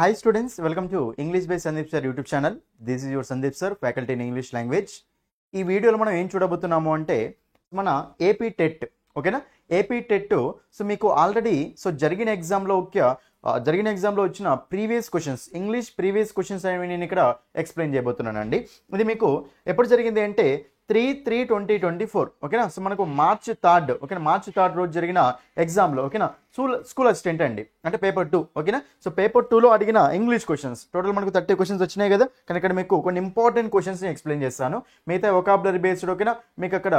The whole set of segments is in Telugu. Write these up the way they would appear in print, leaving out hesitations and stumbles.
Hi students, welcome to English by Sandeep Sir YouTube channel. This is your Sandeep Sir, faculty in English language. ఈ వీడియోలో మనం ఏం చూడబోతున్నాము అంటే మన ఏపీ టెట్ ఓకేనా ఏపీ టెట్ సో మీకు ఆల్రెడీ సో జరిగిన ఎగ్జామ్లో వచ్చిన previous questions English previous questions అనేవి నేను ఇక్కడ ఎక్స్ప్లెయిన్ చేయబోతున్నానండి. ఇది మీకు ఎప్పుడు జరిగింది అంటే 3/3/2024 ఓకేనా. సో మనకు మార్చ్ 3 ఓకేనా, మార్చ్ 3 రోజు జరిగిన ఎగ్జామ్లో ఓకేనా స్కూల్ అసిస్టెంట్ అండి, అంటే పేపర్ 2 ఓకేనా. సో పేపర్ 2లో అడిగిన ఇంగ్లీష్ క్వశ్చన్స్ టోటల్ మనకు 30 క్వశ్చన్స్ వచ్చినాయి కదా. కానీ ఇక్కడ మీకు కొన్ని ఇంపార్టెంట్ క్వశ్చన్స్ని ఎక్స్ప్లెయిన్ చేస్తాను. మిగతా వొకాబులరీ బేస్డ్ ఓకేనా, మీకు అక్కడ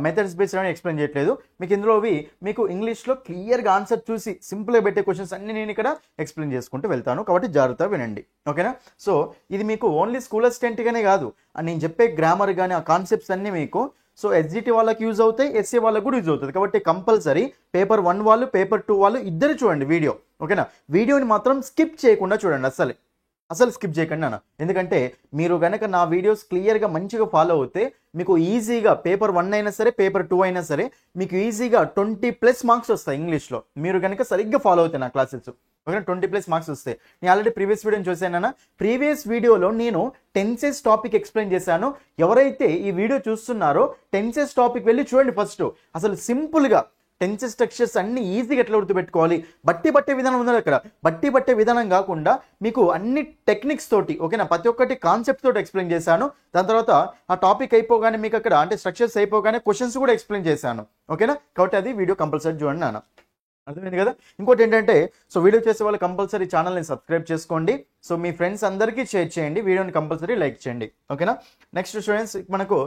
మెథడ్స్ బేస్డ్ అని ఎక్స్ప్లెయిన్ చేయట్లేదు. మీకు ఇందులోవి మీకు ఇంగ్లీష్లో క్లియర్గా ఆన్సర్ చూసి సింపుల్గా పెట్టే క్వశ్చన్స్ అన్ని నేను ఇక్కడ ఎక్స్ప్లెయిన్ చేసుకుంటూ వెళ్తాను, కాబట్టి జాగ్రత్తగా వినండి ఓకేనా. సో ఇది మీకు ఓన్లీ స్కూల్ అసిస్టెంట్గానే కాదు, నేను చెప్పే గ్రామర్ కానీ ఆ కాన్సెప్ట్స్ అన్నీ మీకు సో ఎస్జిటి వాళ్ళకి యూజ్ అవుతాయి, ఎస్ఏ వాళ్ళకి కూడా యూజ్ అవుతుంది. కాబట్టి కంపల్సరీ పేపర్ 1 వాళ్ళు పేపర్ 2 వాళ్ళు ఇద్దరు చూడండి వీడియో ఓకేనా. వీడియోని మాత్రం స్కిప్ చేయకుండా చూడండి, అసలు స్కిప్ చేయకండి అన్న. ఎందుకంటే మీరు కనుక నా వీడియోస్ క్లియర్గా మంచిగా ఫాలో అవుతే మీకు ఈజీగా పేపర్ 1 అయినా సరే పేపర్ 2 అయినా సరే మీకు ఈజీగా 20+ మార్క్స్ వస్తాయి ఇంగ్లీష్లో. మీరు కనుక సరిగ్గా ఫాలో అవుతాయి నా క్లాసెస్ ఓకే, 20+ మార్క్స్ వస్తాయి. నేను ఆల్రెడీ ప్రీవియస్ వీడియోని చూసానన్నా, ప్రీవియస్ వీడియోలో నేను టెన్సెస్ టాపిక్ ఎక్స్ప్లెయిన్ చేశాను. ఎవరైతే ఈ వీడియో చూస్తున్నారో టెన్సెస్ టాపిక్ వెళ్ళి చూడండి ఫస్ట్. అసలు సింపుల్గా టెన్సెస్ స్ట్రక్చర్స్ అన్ని ఈజీగా ఎట్లా గుర్తుపెట్టుకోవాలి, బట్టే విధానం ఉంది అక్కడ. బట్టే విధానం కాకుండా మీకు అన్ని టెక్నిక్స్ తోటి ఓకేనా, ప్రతి ఒక్కటి కాన్సెప్ట్ తోటి ఎక్స్ప్లెయిన్ చేశాను. దాని తర్వాత ఆ టాపిక్ అయిపోగానే మీకు అక్కడ అంటే స్ట్రక్చర్స్ అయిపోగానే క్వశ్చన్స్ కూడా ఎక్స్ప్లెయిన్ చేశాను ఓకేనా. కాబట్టి అది వీడియో కంపల్సరీ చూడండి నాన్న, అర్థమైంది కదా. ఇంకోటి ఏంటంటే సో వీడియో చేసే వాళ్ళు కంపల్సరీ ఛానల్ని సబ్స్క్రైబ్ చేసుకోండి. సో మీ ఫ్రెండ్స్ అందరికీ షేర్ చేయండి, వీడియోని కంపల్సరీ లైక్ చేయండి ఓకేనా. నెక్స్ట్ స్టూడెంట్స్, మనకు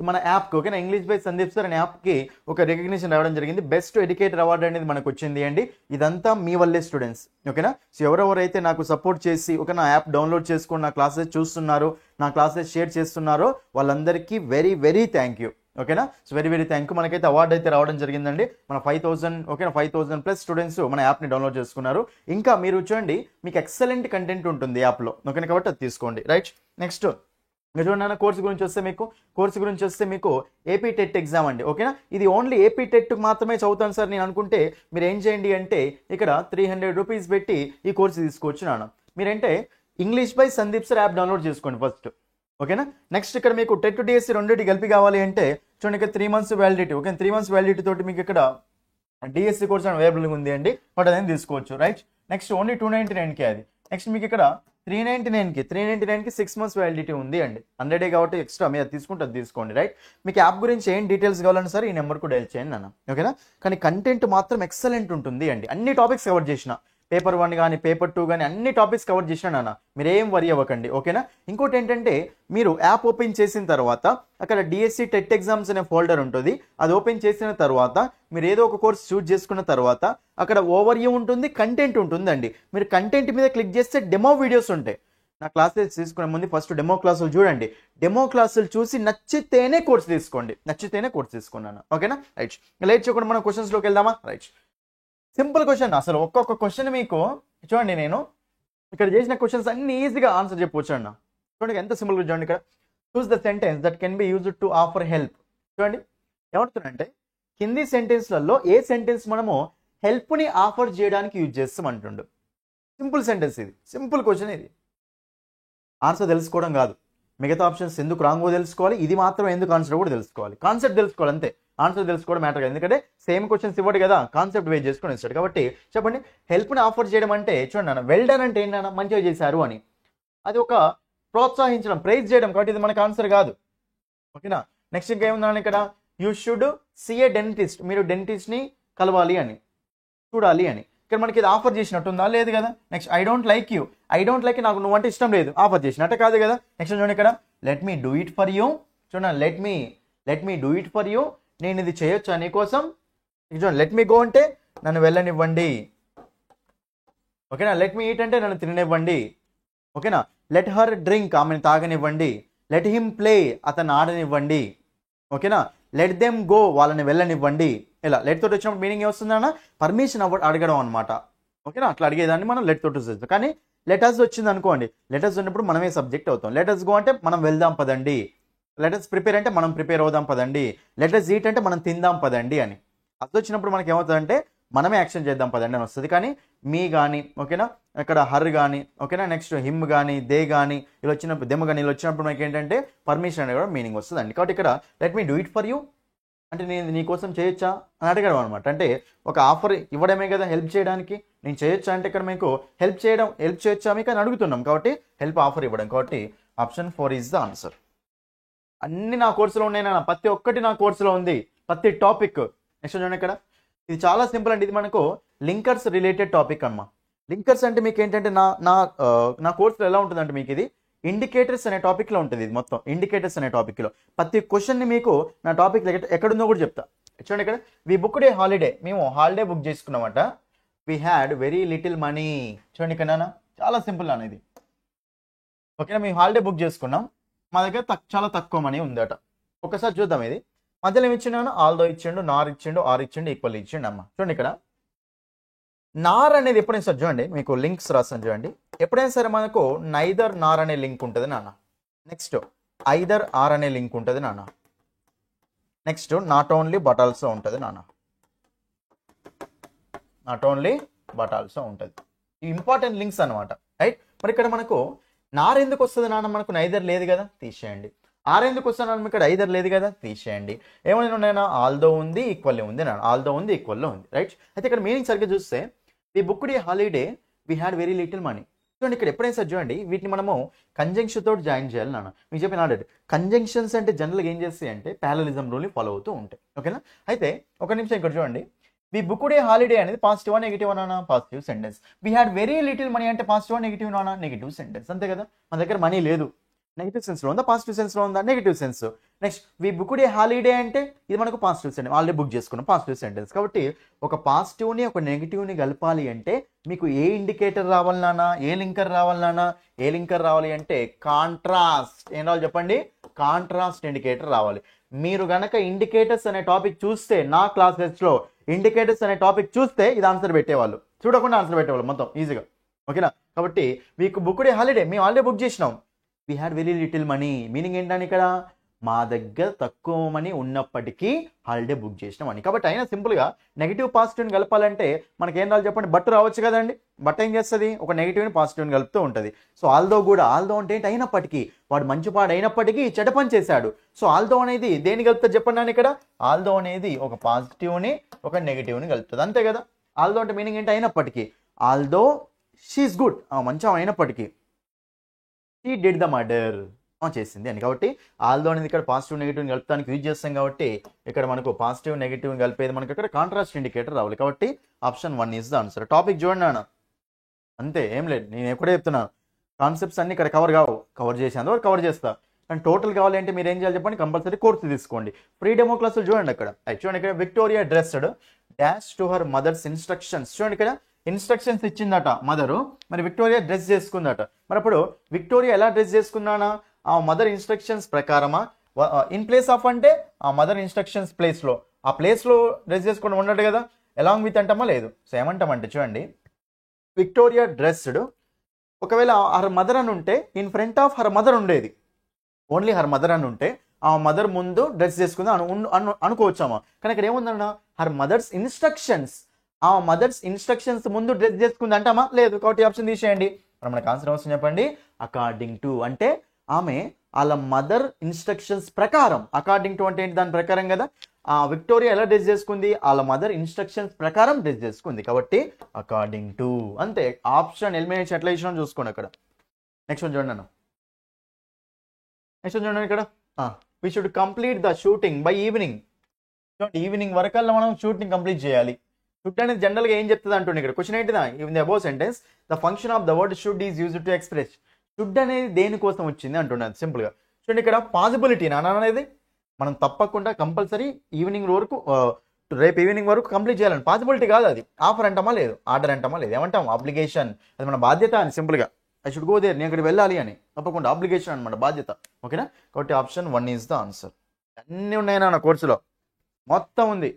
మన యాప్కి ఓకేనా ఇంగ్లీష్ బై సందీప్ సార్ అనే యాప్కి ఒక రికగ్నిషన్ రావడం జరిగింది. బెస్ట్ ఎడ్యుకేటర్ అవార్డు అనేది మనకు వచ్చింది అండి. ఇదంతా మీ వల్లే స్టూడెంట్స్ ఓకేనా. సో ఎవరెవరైతే నాకు సపోర్ట్ చేసి ఒక నా యాప్ డౌన్లోడ్ చేసుకొని నా క్లాసెస్ చూస్తున్నారో, నా క్లాసెస్ షేర్ చేస్తున్నారో వాళ్ళందరికీ వెరీ వెరీ థ్యాంక్ యూ ఓకేనా. So very thank you. మనకైతే అవార్డు అయితే రావడం జరిగిందండి. మన 5,000 ఓకేనా 5,000+ స్టూడెంట్స్ మన యాప్ని డౌన్లోడ్ చేసుకున్నారు. ఇంకా మీరు చూడండి మీకు ఎక్సలెంట్ కంటెంట్ ఉంటుంది యాప్లో ఓకేనా, కాబట్టి అది తీసుకోండి రైట్. నెక్స్ట్ మీరు చూడండి కోర్సు గురించి వస్తే మీకు ఏపీ టెట్ ఎగ్జామ్ అండి ఓకేనా. ఇది ఓన్లీ ఏపీ టెట్ మాత్రమే చదువుతాను సార్ నేను అనుకుంటే మీరు ఏం చేయండి అంటే ఇక్కడ 300 రూపీస్ పెట్టి ఈ కోర్సు తీసుకోవచ్చు నాన్న. మీరంటే English by Sandeep sir app download చేసుకోండి ఫస్ట్ ఓకేనా. నెక్స్ట్ ఇక్కడ మీకు టెట్ డిఎస్సి రెండింటి కలిపి కావాలి అంటే చూడండి ఇక్కడ 3 months validity okay. 3 months validity తోటి మీకు ఇక్కడ డిఎస్సి కోర్స్ అవైలబుల్గా ఉంది అండి, బట్ అదేం తీసుకోవచ్చు రైట్. నెక్స్ట్ ఓన్లీ 299కే అది. నెక్స్ట్ మీకు ఇక్కడ 399కి 6 months వ్యాలిడిటీ ఉంది అండి. 100 కాబట్టి ఎక్స్ట్రా మీరు తీసుకుంటే అది తీసుకోండి రైట్. మీకు యాప్ గురించి ఏం డీటెయిల్స్ కావాలన్నా సరే ఈ నెంబర్ కూడా డైల్ చేయండి అన్న ఓకేనా. కానీ కంటెంట్ మాత్రం ఎక్సలెంట్ ఉంటుంది అండి. అన్ని టాపిక్స్ కవర్ చేసిన, పేపర్ 1 కానీ పేపర్ 2 కానీ అన్ని టాపిక్స్ కవర్ చేసినా నాన్న, మీరేం వరి అవ్వకండి ఓకేనా. ఇంకోటి ఏంటంటే మీరు యాప్ ఓపెన్ చేసిన తర్వాత అక్కడ డిఎస్సి టెట్ ఎగ్జామ్స్ అనే ఫోల్డర్ ఉంటుంది. అది ఓపెన్ చేసిన తర్వాత మీరు ఏదో ఒక కోర్స్ చూస్ చేసుకున్న తర్వాత అక్కడ ఓవర్ వ్యూ ఉంటుంది, కంటెంట్ ఉంటుందండి. మీరు కంటెంట్ మీద క్లిక్ చేస్తే డెమో వీడియోస్ ఉంటాయి. నా క్లాసెస్ తీసుకునే ముందు ఫస్ట్ డెమో క్లాసులు చూడండి. డెమో క్లాసులు చూసి నచ్చితేనే కోర్స్ తీసుకున్నాను ఓకేనా రైట్. లేట్ చేయకుండా మనం క్వశ్చన్స్లోకి వెళ్దామా రైట్. సింపుల్ క్వశ్చన్, అసలు ఒక్కొక్క క్వశ్చన్ మీకు చూడండి, నేను ఇక్కడ చేసిన క్వశ్చన్స్ అన్ని ఈజీగా ఆన్సర్ చెప్పవచ్చు అన్న. చూడండి ఎంత సింపుల్గా చూడండి. ఇక్కడ choose the sentence that can be used to offer help. చూడండి ఏమంటుందంటే కింది సెంటెన్స్లలో ఏ సెంటెన్స్ మనము హెల్ప్ని ఆఫర్ చేయడానికి యూజ్ చేస్తాం అంటుండు. సింపుల్ సెంటెన్స్ ఇది, సింపుల్ క్వశ్చన్ ఇది. ఆన్సర్ తెలుసుకోవడం కాదు, మిగతా ఆప్షన్స్ ఎందుకు రాంగో తెలుసుకోవాలి, ఇది మాత్రం ఎందుకు ఆన్సర్ కూడా తెలుసుకోవాలి. కాన్సెప్ట్ తెలుసుకోవాలి అంతే, ఆన్సర్ తెలుసుకోవడం మ్యాటర్ కాదు. ఎందుకంటే సేమ్ క్వశ్చన్స్ ఇవ్వడు కదా, కాన్సెప్ట్ బేస్ చేసుకొని ఇస్తాడు. కాబట్టి చెప్పండి హెల్ప్ని ఆఫర్ చేయడం అంటే చూడండి అన్న, వెల్ డన్ అంటే ఏంటన్నా మంచిగా చేశారు అని, అది ఒక ప్రోత్సహించడం, ప్రైజ్ చేయడం. కాబట్టి ఇది మనకు ఆన్సర్ కాదు ఓకేనా. నెక్స్ట్ ఇంకా ఏముందని ఇక్కడ you should see a dentist, మీరు డెంటిస్ట్ని కలవాలి అని, చూడాలి అని. ఇక్కడ మనకి ఇది ఆఫర్ చేసినట్టుందా, లేదు కదా. Next I don't like you, నాకు నువ్వు అంటే ఇష్టం లేదు, ఆఫర్ చేసినట్టే కాదు కదా. నెక్స్ట్ చూడండి ఇక్కడ let me do it for you. చూడండి let me do it for you, నేను ఇది చేయొచ్చా నీకోసం. చూడండి లెట్ మీ గో అంటే నన్ను వెళ్ళనివ్వండి ఓకేనా. లెట్ మీ ఈట్ అంటే నన్ను తిననివ్వండి ఓకేనా. లెట్ హర్ డ్రింక్, ఆమెను తాగనివ్వండి. లెట్ హిమ్ ప్లే, అతను ఆడనివ్వండి ఓకేనా. లెట్ దెమ్ గో, వాళ్ళని వెళ్ళనివ్వండి. ఇలా లెట్ తోటి వచ్చినప్పుడు మీనింగ్ ఏమొస్తుందన్న, పర్మిషన్ అడగడం అనమాట ఓకేనా. అట్లా అడిగేదాన్ని మనం లెట్ తోటి చేస్తాం. కానీ లెటర్స్ వచ్చింది అనుకోండి, లెటర్స్ ఉన్నప్పుడు మనమే సబ్జెక్ట్ అవుతాం. లెటర్స్ గో అంటే మనం వెళ్దాం పదండి. లెటర్స్ ప్రిపేర్ అంటే మనం ప్రిపేర్ అవుదాం పదండి. లెటర్స్ ఈట్ అంటే మనం తిందాం పదండి అని. అది వచ్చినప్పుడు మనకి ఏమవుతుందంటే మనమే యాక్షన్ చేద్దాం పదండి అని వస్తుంది. కానీ మీ కానీ ఓకేనా, ఇక్కడ హర్ కానీ ఓకేనా, నెక్స్ట్ హిమ్ కానీ దే కానీ ఇలా వచ్చినప్పుడు దెమ్ కానీ ఇలా వచ్చినప్పుడు మనకి ఏంటంటే పర్మిషన్ అనేది కూడా మీనింగ్ వస్తుందండి. కాబట్టి ఇక్కడ let me do it for you అంటే నేను నీకోసం చేయొచ్చా అని అడగడం అనమాట. అంటే ఒక ఆఫర్ ఇవ్వడమే కదా హెల్ప్ చేయడానికి, నేను చేయొచ్చా అంటే ఇక్కడ మీకు హెల్ప్ చేయొచ్చా మీకు అని అడుగుతున్నాం. కాబట్టి హెల్ప్ ఆఫర్ ఇవ్వడం. కాబట్టి ఆప్షన్ 4 ఈజ్ ద ఆన్సర్. అన్ని నా కోర్సులో ఉన్నాయి నాన్న, ప్రతి ఒక్కటి నా కోర్సులో ఉంది, ప్రతి టాపిక్. నెక్స్ట్ చూడండి ఇక్కడ, ఇది చాలా సింపుల్ అండి. ఇది మనకు లింకర్స్ రిలేటెడ్ టాపిక్ అమ్మా. లింకర్స్ అంటే మీకు ఏంటంటే నా కోర్సులో ఎలా ఉంటుందంటే మీకు ఇది ఇండికేటర్స్ అనే టాపిక్లో ఉంటుంది. ఇది మొత్తం ఇండికేటర్స్ అనే టాపిక్లో ప్రతి క్వశ్చన్ని మీకు నా టాపిక్ ఎక్కడుందో కూడా చెప్తా. చూడండి ఇక్కడ, వి బుక్డ్ ఏ హాలిడే, మేము holiday book చేసుకున్నామట. We had very little money. చూడండి ఇక్కడ నాన్న, చాలా సింపుల్ నాన్న ఇది. ఓకేనా, మేము హాలిడే బుక్ చేసుకున్నాం, మా దగ్గర చాలా తక్కువ మనీ ఉందట. ఒకసారి చూద్దాం. ఇది మధ్యలో ఏమి ఇచ్చిండు, ఆల్దో ఇచ్చిండు, నార్ ఇచ్చిండు, ఆర్ ఇచ్చిండు, ఈక్వల్ ఇచ్చిండు అమ్మ. చూడండి ఇక్కడ నార్ అనేది ఎప్పుడైనా సరే చూడండి, మీకు లింక్స్ రాస్తాను చూడండి. ఎప్పుడైనా సరే మనకు నైదర్ నార్ అనే లింక్ ఉంటుంది నాన్న. నెక్స్ట్ ఐదర్ ఆర్ అనే లింక్ ఉంటుంది నాన్న. Next not only but also ఉంటుంది నాన్న. నాట్ ఓన్లీ బట్ ఆల్సో ఉంటుంది. ఈ ఇంపార్టెంట్ లింక్స్ అనమాట, రైట్. మరి ఇక్కడ మనకు నార్ ఎందుకు వస్తుంది నాన్న, మనకు నైదర్ లేదు కదా, తీసేయండి. ఆర్ ఎందుకు వస్తుంది నాన్న, ఇక్కడ ఐదర్ లేదు కదా, తీసేయండి. ఏమైనా ఉన్నాయన్నా, ఆల్దో ఉంది, ఈక్వల్ ఉంది నాన్న. ఆల్దో ఉంది, ఈక్వల్లో ఉంది, రైట్. అయితే ఇక్కడ మీనింగ్ సరిగ్గా చూస్తే వి booked a holiday, we had very little money. చూడండి ఇక్కడ ఎప్పుడైనా సరే చూడండి, వీటిని మనము కంజంక్షన్ తోటి జాయిన్ చేయాలి నాన్న. మీకు చెప్పిన ఆల్రెడీ కంజంక్షన్స్ అంటే జనరల్గా ఏం చేస్తాయి అంటే ప్యారలిజం రూల్ని ఫాలో అవుతూ ఉంటాయి. ఓకేనా. అయితే ఒక నిమిషం ఇక్కడ చూడండి, వి బుక్డ్ ఏ హాలిడే అనేది పాజిటివ్ నెగిటివ్ అన్నా, positive sentence. We had very little money అంటే పాజిటివ్ నెగిటివ్ అన్నా, నెగిటివ్ సెంటెన్స్. అంతే కదా, మన దగ్గర మనీ లేదు. నెగిటివ్ సెన్స్లో ఉందా, పాజిటివ్ సెన్స్లో ఉందా, negative sense. Next we booked a holiday అంటే ఇది మనకు పాజిటివ్ సెంటెన్స్, ఆల్రెడీ బుక్ చేసుకున్నాం, పాజిటివ్ సెంటెన్స్. కాబట్టి ఒక పాజిటివ్ని ఒక నెగిటివ్ని కలపాలి అంటే మీకు ఏ ఇండికేటర్ రావాలన్నా, ఏ లింకర్ రావాలన్నా, ఏ లింకర్ రావాలి అంటే కాంట్రాస్ట్. ఏం రావాలి చెప్పండి, కాంట్రాస్ట్ ఇండికేటర్ రావాలి. మీరు గనక ఇండికేటర్స్ అనే టాపిక్ చూస్తే నా క్లాసెస్లో ఇండికేటర్స్ అనే టాపిక్ చూస్తే ఇది ఆన్సర్ పెట్టేవాళ్ళు, చూడకుండా ఆన్సర్ పెట్టేవాళ్ళు మొత్తం ఈజీగా. ఓకేనా. కాబట్టి మీకు బుక్డ్ ఏ హాలిడే, మేము హాలిడే బుక్ చేసినాం. We had very little money, meaning ఏంటని ఇక్కడ మా దగ్గర తక్కువ మనీ ఉన్నప్పటికీ హాలిడే బుక్ చేసినాం అని. కాబట్టి అయినా సింపుల్గా నెగిటివ్ పాజిటివ్ని కలపాలంటే మనకి ఏం రావాలి చెప్పండి, బట్ రావచ్చు కదండి. బట్ ఏం చేస్తుంది, ఒక నెగిటివ్ని పాజిటివ్ని కలుపుతూ ఉంటుంది. సో ఆల్దో కూడా, ఆల్దో అంటే ఏంటి, అయినప్పటికీ వాడు మంచిపాడు అయినప్పటికీ చెడ్డ పని చేశాడు. సో ఆల్దో అనేది దేని కలుపుతుంది చెప్పండి అని ఇక్కడ, ఆల్దో అనేది ఒక పాజిటివ్ని ఒక నెగిటివ్ని కలుపుతుంది, అంతే కదా. ఆల్దో అంటే మీనింగ్ ఏంటి, అయినప్పటికీ. ఆల్దో షీఈస్ గుడ్, మంచిగా అయినప్పటికీ. షీ డిడ్ ద మర్డర్, చేసింది అని. కాబట్టి ఆల్దో అనేది ఇక్కడ పాజిటివ్ నెగిటివ్ కలుపుతానికి యూజ్ చేస్తాం. కాబట్టి ఇక్కడ మనకు పాజిటివ్ నెగిటివ్ కలిపేది మనకి ఇక్కడ కాంట్రాస్ట్ ఇండికేటర్ రావాలి. కాబట్టి option 1 is the answer. Topic చూడండి అన్న, అంతే, ఏం లేదు. నేను ఎప్పుడే చెప్తున్నాను, కాన్సెప్ట్స్ అన్ని ఇక్కడ కవర్ చేసేందుకు కవర్ చేస్తా. అండ్ టోటల్ కావాలి అంటే మీరు ఏం చేయాలి చెప్పండి, కంపల్సరీ కోర్సు తీసుకోండి. ఫ్రీ డెమో క్లాసులు చూడండి అక్కడ. చూడండి ఇక్కడ, Victoria dressed dash to her mothers instructions. చూడండి ఇక్కడ ఇన్స్ట్రక్షన్స్ ఇచ్చిందట మదరు, మరి విక్టోరియా డ్రెస్ చేసుకుందట. మరి అప్పుడు విక్టోరియా ఎలా డ్రెస్ చేసుకున్నానా, ఆ mother instructions ప్రకారమా, in place of అంటే ఆ మదర్ ఇన్స్ట్రక్షన్స్ ప్లేస్లో, ఆ ప్లేస్లో డ్రెస్ చేసుకుని ఉండడు కదా, అలాంగ్ విత్ అంటామా లేదు. సో ఏమంటామంటే చూడండి, విక్టోరియా డ్రెస్డ్, ఒకవేళ హర్ మదర్ అని ఉంటే in front of her mother ఉండేది, ఓన్లీ హర్ మదర్ అని ఉంటే ఆ మదర్ ముందు డ్రెస్ చేసుకుంది అనుకోవచ్చామా. కానీ ఇక్కడ ఏముందన్నా, హర్ మదర్స్ ఇన్స్ట్రక్షన్స్, ఆ మదర్స్ ఇన్స్ట్రక్షన్స్ ముందు డ్రెస్ చేసుకుంది అంటామా, లేదు. కాబట్టి ఆప్షన్ తీసేయండి. మరి మనకు ఆన్సర్ అవసరం చెప్పండి, అకార్డింగ్ టు అంటే ఆమె వాళ్ళ మదర్ ఇన్స్ట్రక్షన్స్ ప్రకారం. అకార్డింగ్ టు అంటే ఏంటి, దాని ప్రకారం కదా. ఆ విక్టోరియా ఎలా డ్రెస్ చేసుకుంది, వాళ్ళ మదర్ ఇన్స్ట్రక్షన్స్ ప్రకారం డ్రెస్ చేసుకుంది. కాబట్టి అకార్డింగ్ టు, అంతే. ఆప్షన్ ఎలిమినేషన్ ఎట్లా ఇచ్చినా చూసుకోండి అక్కడ. నెక్స్ట్ వన్ చూడండి అన్న, నెక్స్ట్ వన్ చూడండి ఇక్కడ, we should complete the shooting by evening. చూడండి, ఈవినింగ్ వరకల్లా మనం షూటింగ్ కంప్లీట్ చేయాలి. షుడ్ అనేది జనరల్గా ఏం చెప్తుంది అంటుంది ఇక్కడ. Question ఏంటిదా, in the above sentence the function of the word should is used to express. Should అనేది దేనికోసం వచ్చింది అంటున్నది సింపుల్గా. చూడండి ఇక్కడ పాసిబిలిటీ నాన్న అనేది మనం తప్పకుండా కంపల్సరీ ఈవినింగ్ వరకు, రేపు ఈవినింగ్ వరకు కంప్లీట్ చేయాలని. పాసిబిలిటీ కాదు అది, ఆఫర్ అంటామా లేదు, ఆర్డర్ అంటామా లేదు, ఏమంటాం, అబ్లిగేషన్. అది మన బాధ్యత అని సింపుల్గా. ఐ షుడ్ గో దేర్, నేను అక్కడికి వెళ్ళాలి అని, తప్పకుండా అబ్లిగేషన్ అనమాట, బాధ్యత. ఓకేనా. కాబట్టి ఆప్షన్ 1 ఈజ్ ద ఆన్సర్. అన్నీ ఉన్నాయి నా కోర్సులో, మొత్తం ఉంది.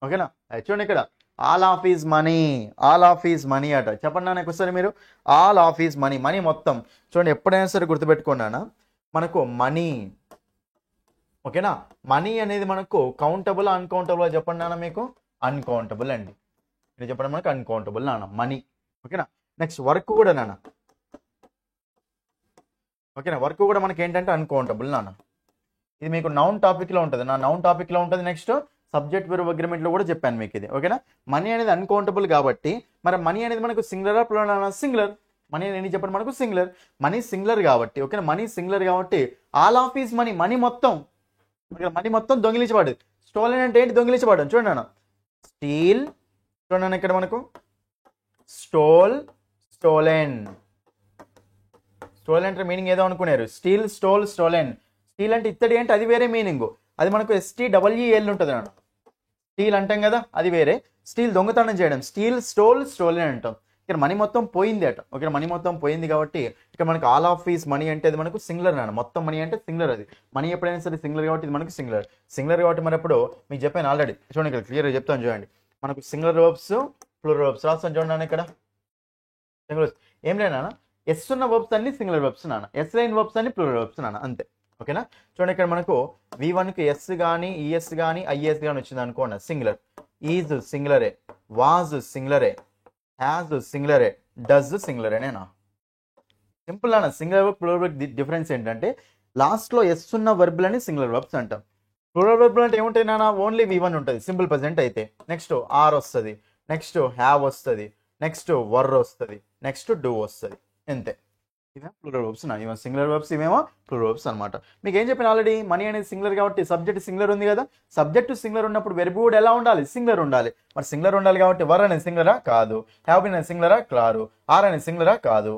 ఓకేనా. చూడండి ఇక్కడ, all of is money, all of is money అట. చెప్పండి నాకు ఒకసారి మీరు, all of is money, money మొత్తం. చూడండి ఎప్పుడైనా సరే గుర్తుపెట్టుకున్నానా, మనకు మనీ, ఓకేనా, మనీ అనేది మనకు కౌంటబుల్ అన్కౌంటబుల్ చెప్పండి నాన్న మీకు, అన్కౌంటబుల్ అండి. ఇది చెప్పండి మనకు అన్కౌంటబుల్ నాన్న మనీ. ఓకేనా. నెక్స్ట్ వర్క్ కూడా నాన్న. ఓకేనా, వర్క్ కూడా మనకి ఏంటంటే అన్కౌంటబుల్ నాన్న. ఇది మీకు నౌన్ టాపిక్లో ఉంటుంది నా నౌన్ టాపిక్లో ఉంటుంది. నెక్స్ట్ సబ్జెక్ట్ వెర్బ్ అగ్రిమెంట్లో కూడా చెప్పాను మీకు ఇది. ఓకేనా. మనీ అనేది అన్కౌంటబుల్ కాబట్టి మరి మనీ అనేది మనకు సింగులరా ప్లూరల్? సింగులర్. మనీ అనేది చెప్పండి మనకు సింగులర్. మనీ సింగులర్ కాబట్టి ఓకేనా, మనీ సింగులర్ కాబట్టి all of is money, money మొత్తం మనీ మొత్తం దొంగిలించబడదు. స్టోలెన్ అంటే ఏంటి? దొంగిలించబడడం. చూడండి అన్న, స్టీల్ చూడండి ఇక్కడ మనకు స్టోల్, స్టోలెన్. స్టోలెన్ అంటే మీనింగ్ ఏదో అనుకున్నారు, స్టీల్, స్టోల్, స్టోలెన్. స్టీల్ అంటే ఇత్తడి అంటే అది వేరే మీనింగ్, అది మనకు STEEL ఉంటుంది అన్న. స్టీల్ అంటాం కదా అది వేరే, స్టీల్ దొంగతనం చేయడం, స్టీల్, స్టోల్, స్టోలెన్ అంటాం. ఇక్కడ మనీ మొత్తం పోయింది అట. ఓకే, మనీ మొత్తం పోయింది కాబట్టి ఇక్కడ మనకు ఆల్ ఆఫ్ ఈజ్ మనీ అంటే అది మనకు సింగులర్ నాన్న. మొత్తం మనీ అంటే సింగులర్. అది మనీ ఎప్పుడైనా సరే సింగులర్ కాబట్టి ఇది మనకు సింగులర్. సింగులర్ కాబట్టి మరి అప్పుడు మీకు చెప్పాను ఆల్రెడీ. చూడండి ఇక్కడ క్లియర్గా చెప్తాను చూడండి. మనకు సింగులర్ వర్బ్స్, ప్లూరల్ వర్బ్స్ రాస్తాను చూడండి నాన్న. ఇక్కడ సింగులర్ ఏం లేనా, ఎస్ ఉన్న వర్బ్స్ అన్ని సింగులర్ వర్బ్స్ నాన్న, ఎస్ లేని వర్బ్స్ అన్ని ప్లూరల్ వర్బ్స్ నాన్న, అంతే. ఓకేనా. చూడండి ఇక్కడ మనకు V1కి ఎస్ కానీ ఈఎస్ కానీ ఐఎస్ కానీ వచ్చింది అనుకోండి, singular. Is సింగులరే, was సింగులరే, has సింగులరే, does సింగులరేనేనా. Simple అన్న. Singular verb plural verb difference ఏంటంటే లాస్ట్లో ఎస్ ఉన్న వర్బ్లని సింగులర్ వర్బ్స్ అంటాం. ప్లూరల్ వర్బ్ అంటే ఏముంటాయి నాన్న? ఓన్లీ V1 ఉంటుంది సింపుల్ ప్రెజెంట్ అయితే. నెక్స్ట్ ఆర్ వస్తుంది, నెక్స్ట్ హ్యావ్ వస్తుంది, నెక్స్ట్ వర్ వస్తుంది, నెక్స్ట్ డూ వస్తుంది, అంతే. ఇవేమో ప్లూరల్ వర్బ్స్ నా, ఇవేమో సింగులర్ వర్బ్స్, ఇవేమో ప్లూరల్ వర్బ్స్ అనమాట. మీకు ఏం చెప్పిన ఆల్రెడీ, మనీ అనేది సింగులర్ కాబట్టి సబ్జెక్ట్ సింగులర్ ఉంది కదా. సబ్జెక్ట్ సింగులర్ ఉన్నప్పుడు వెర్బ్ కూడా ఎలా ఉండాలి? సింగులర్ ఉండాలి. మరి సింగులర్ ఉండాలి కాబట్టి వర్ అనేది సింగులరా? కాదు. హ్యావ్ బీన్ అనేది సింగులరా? కాదు. ఆర్ అనేది సింగులరా? కాదు.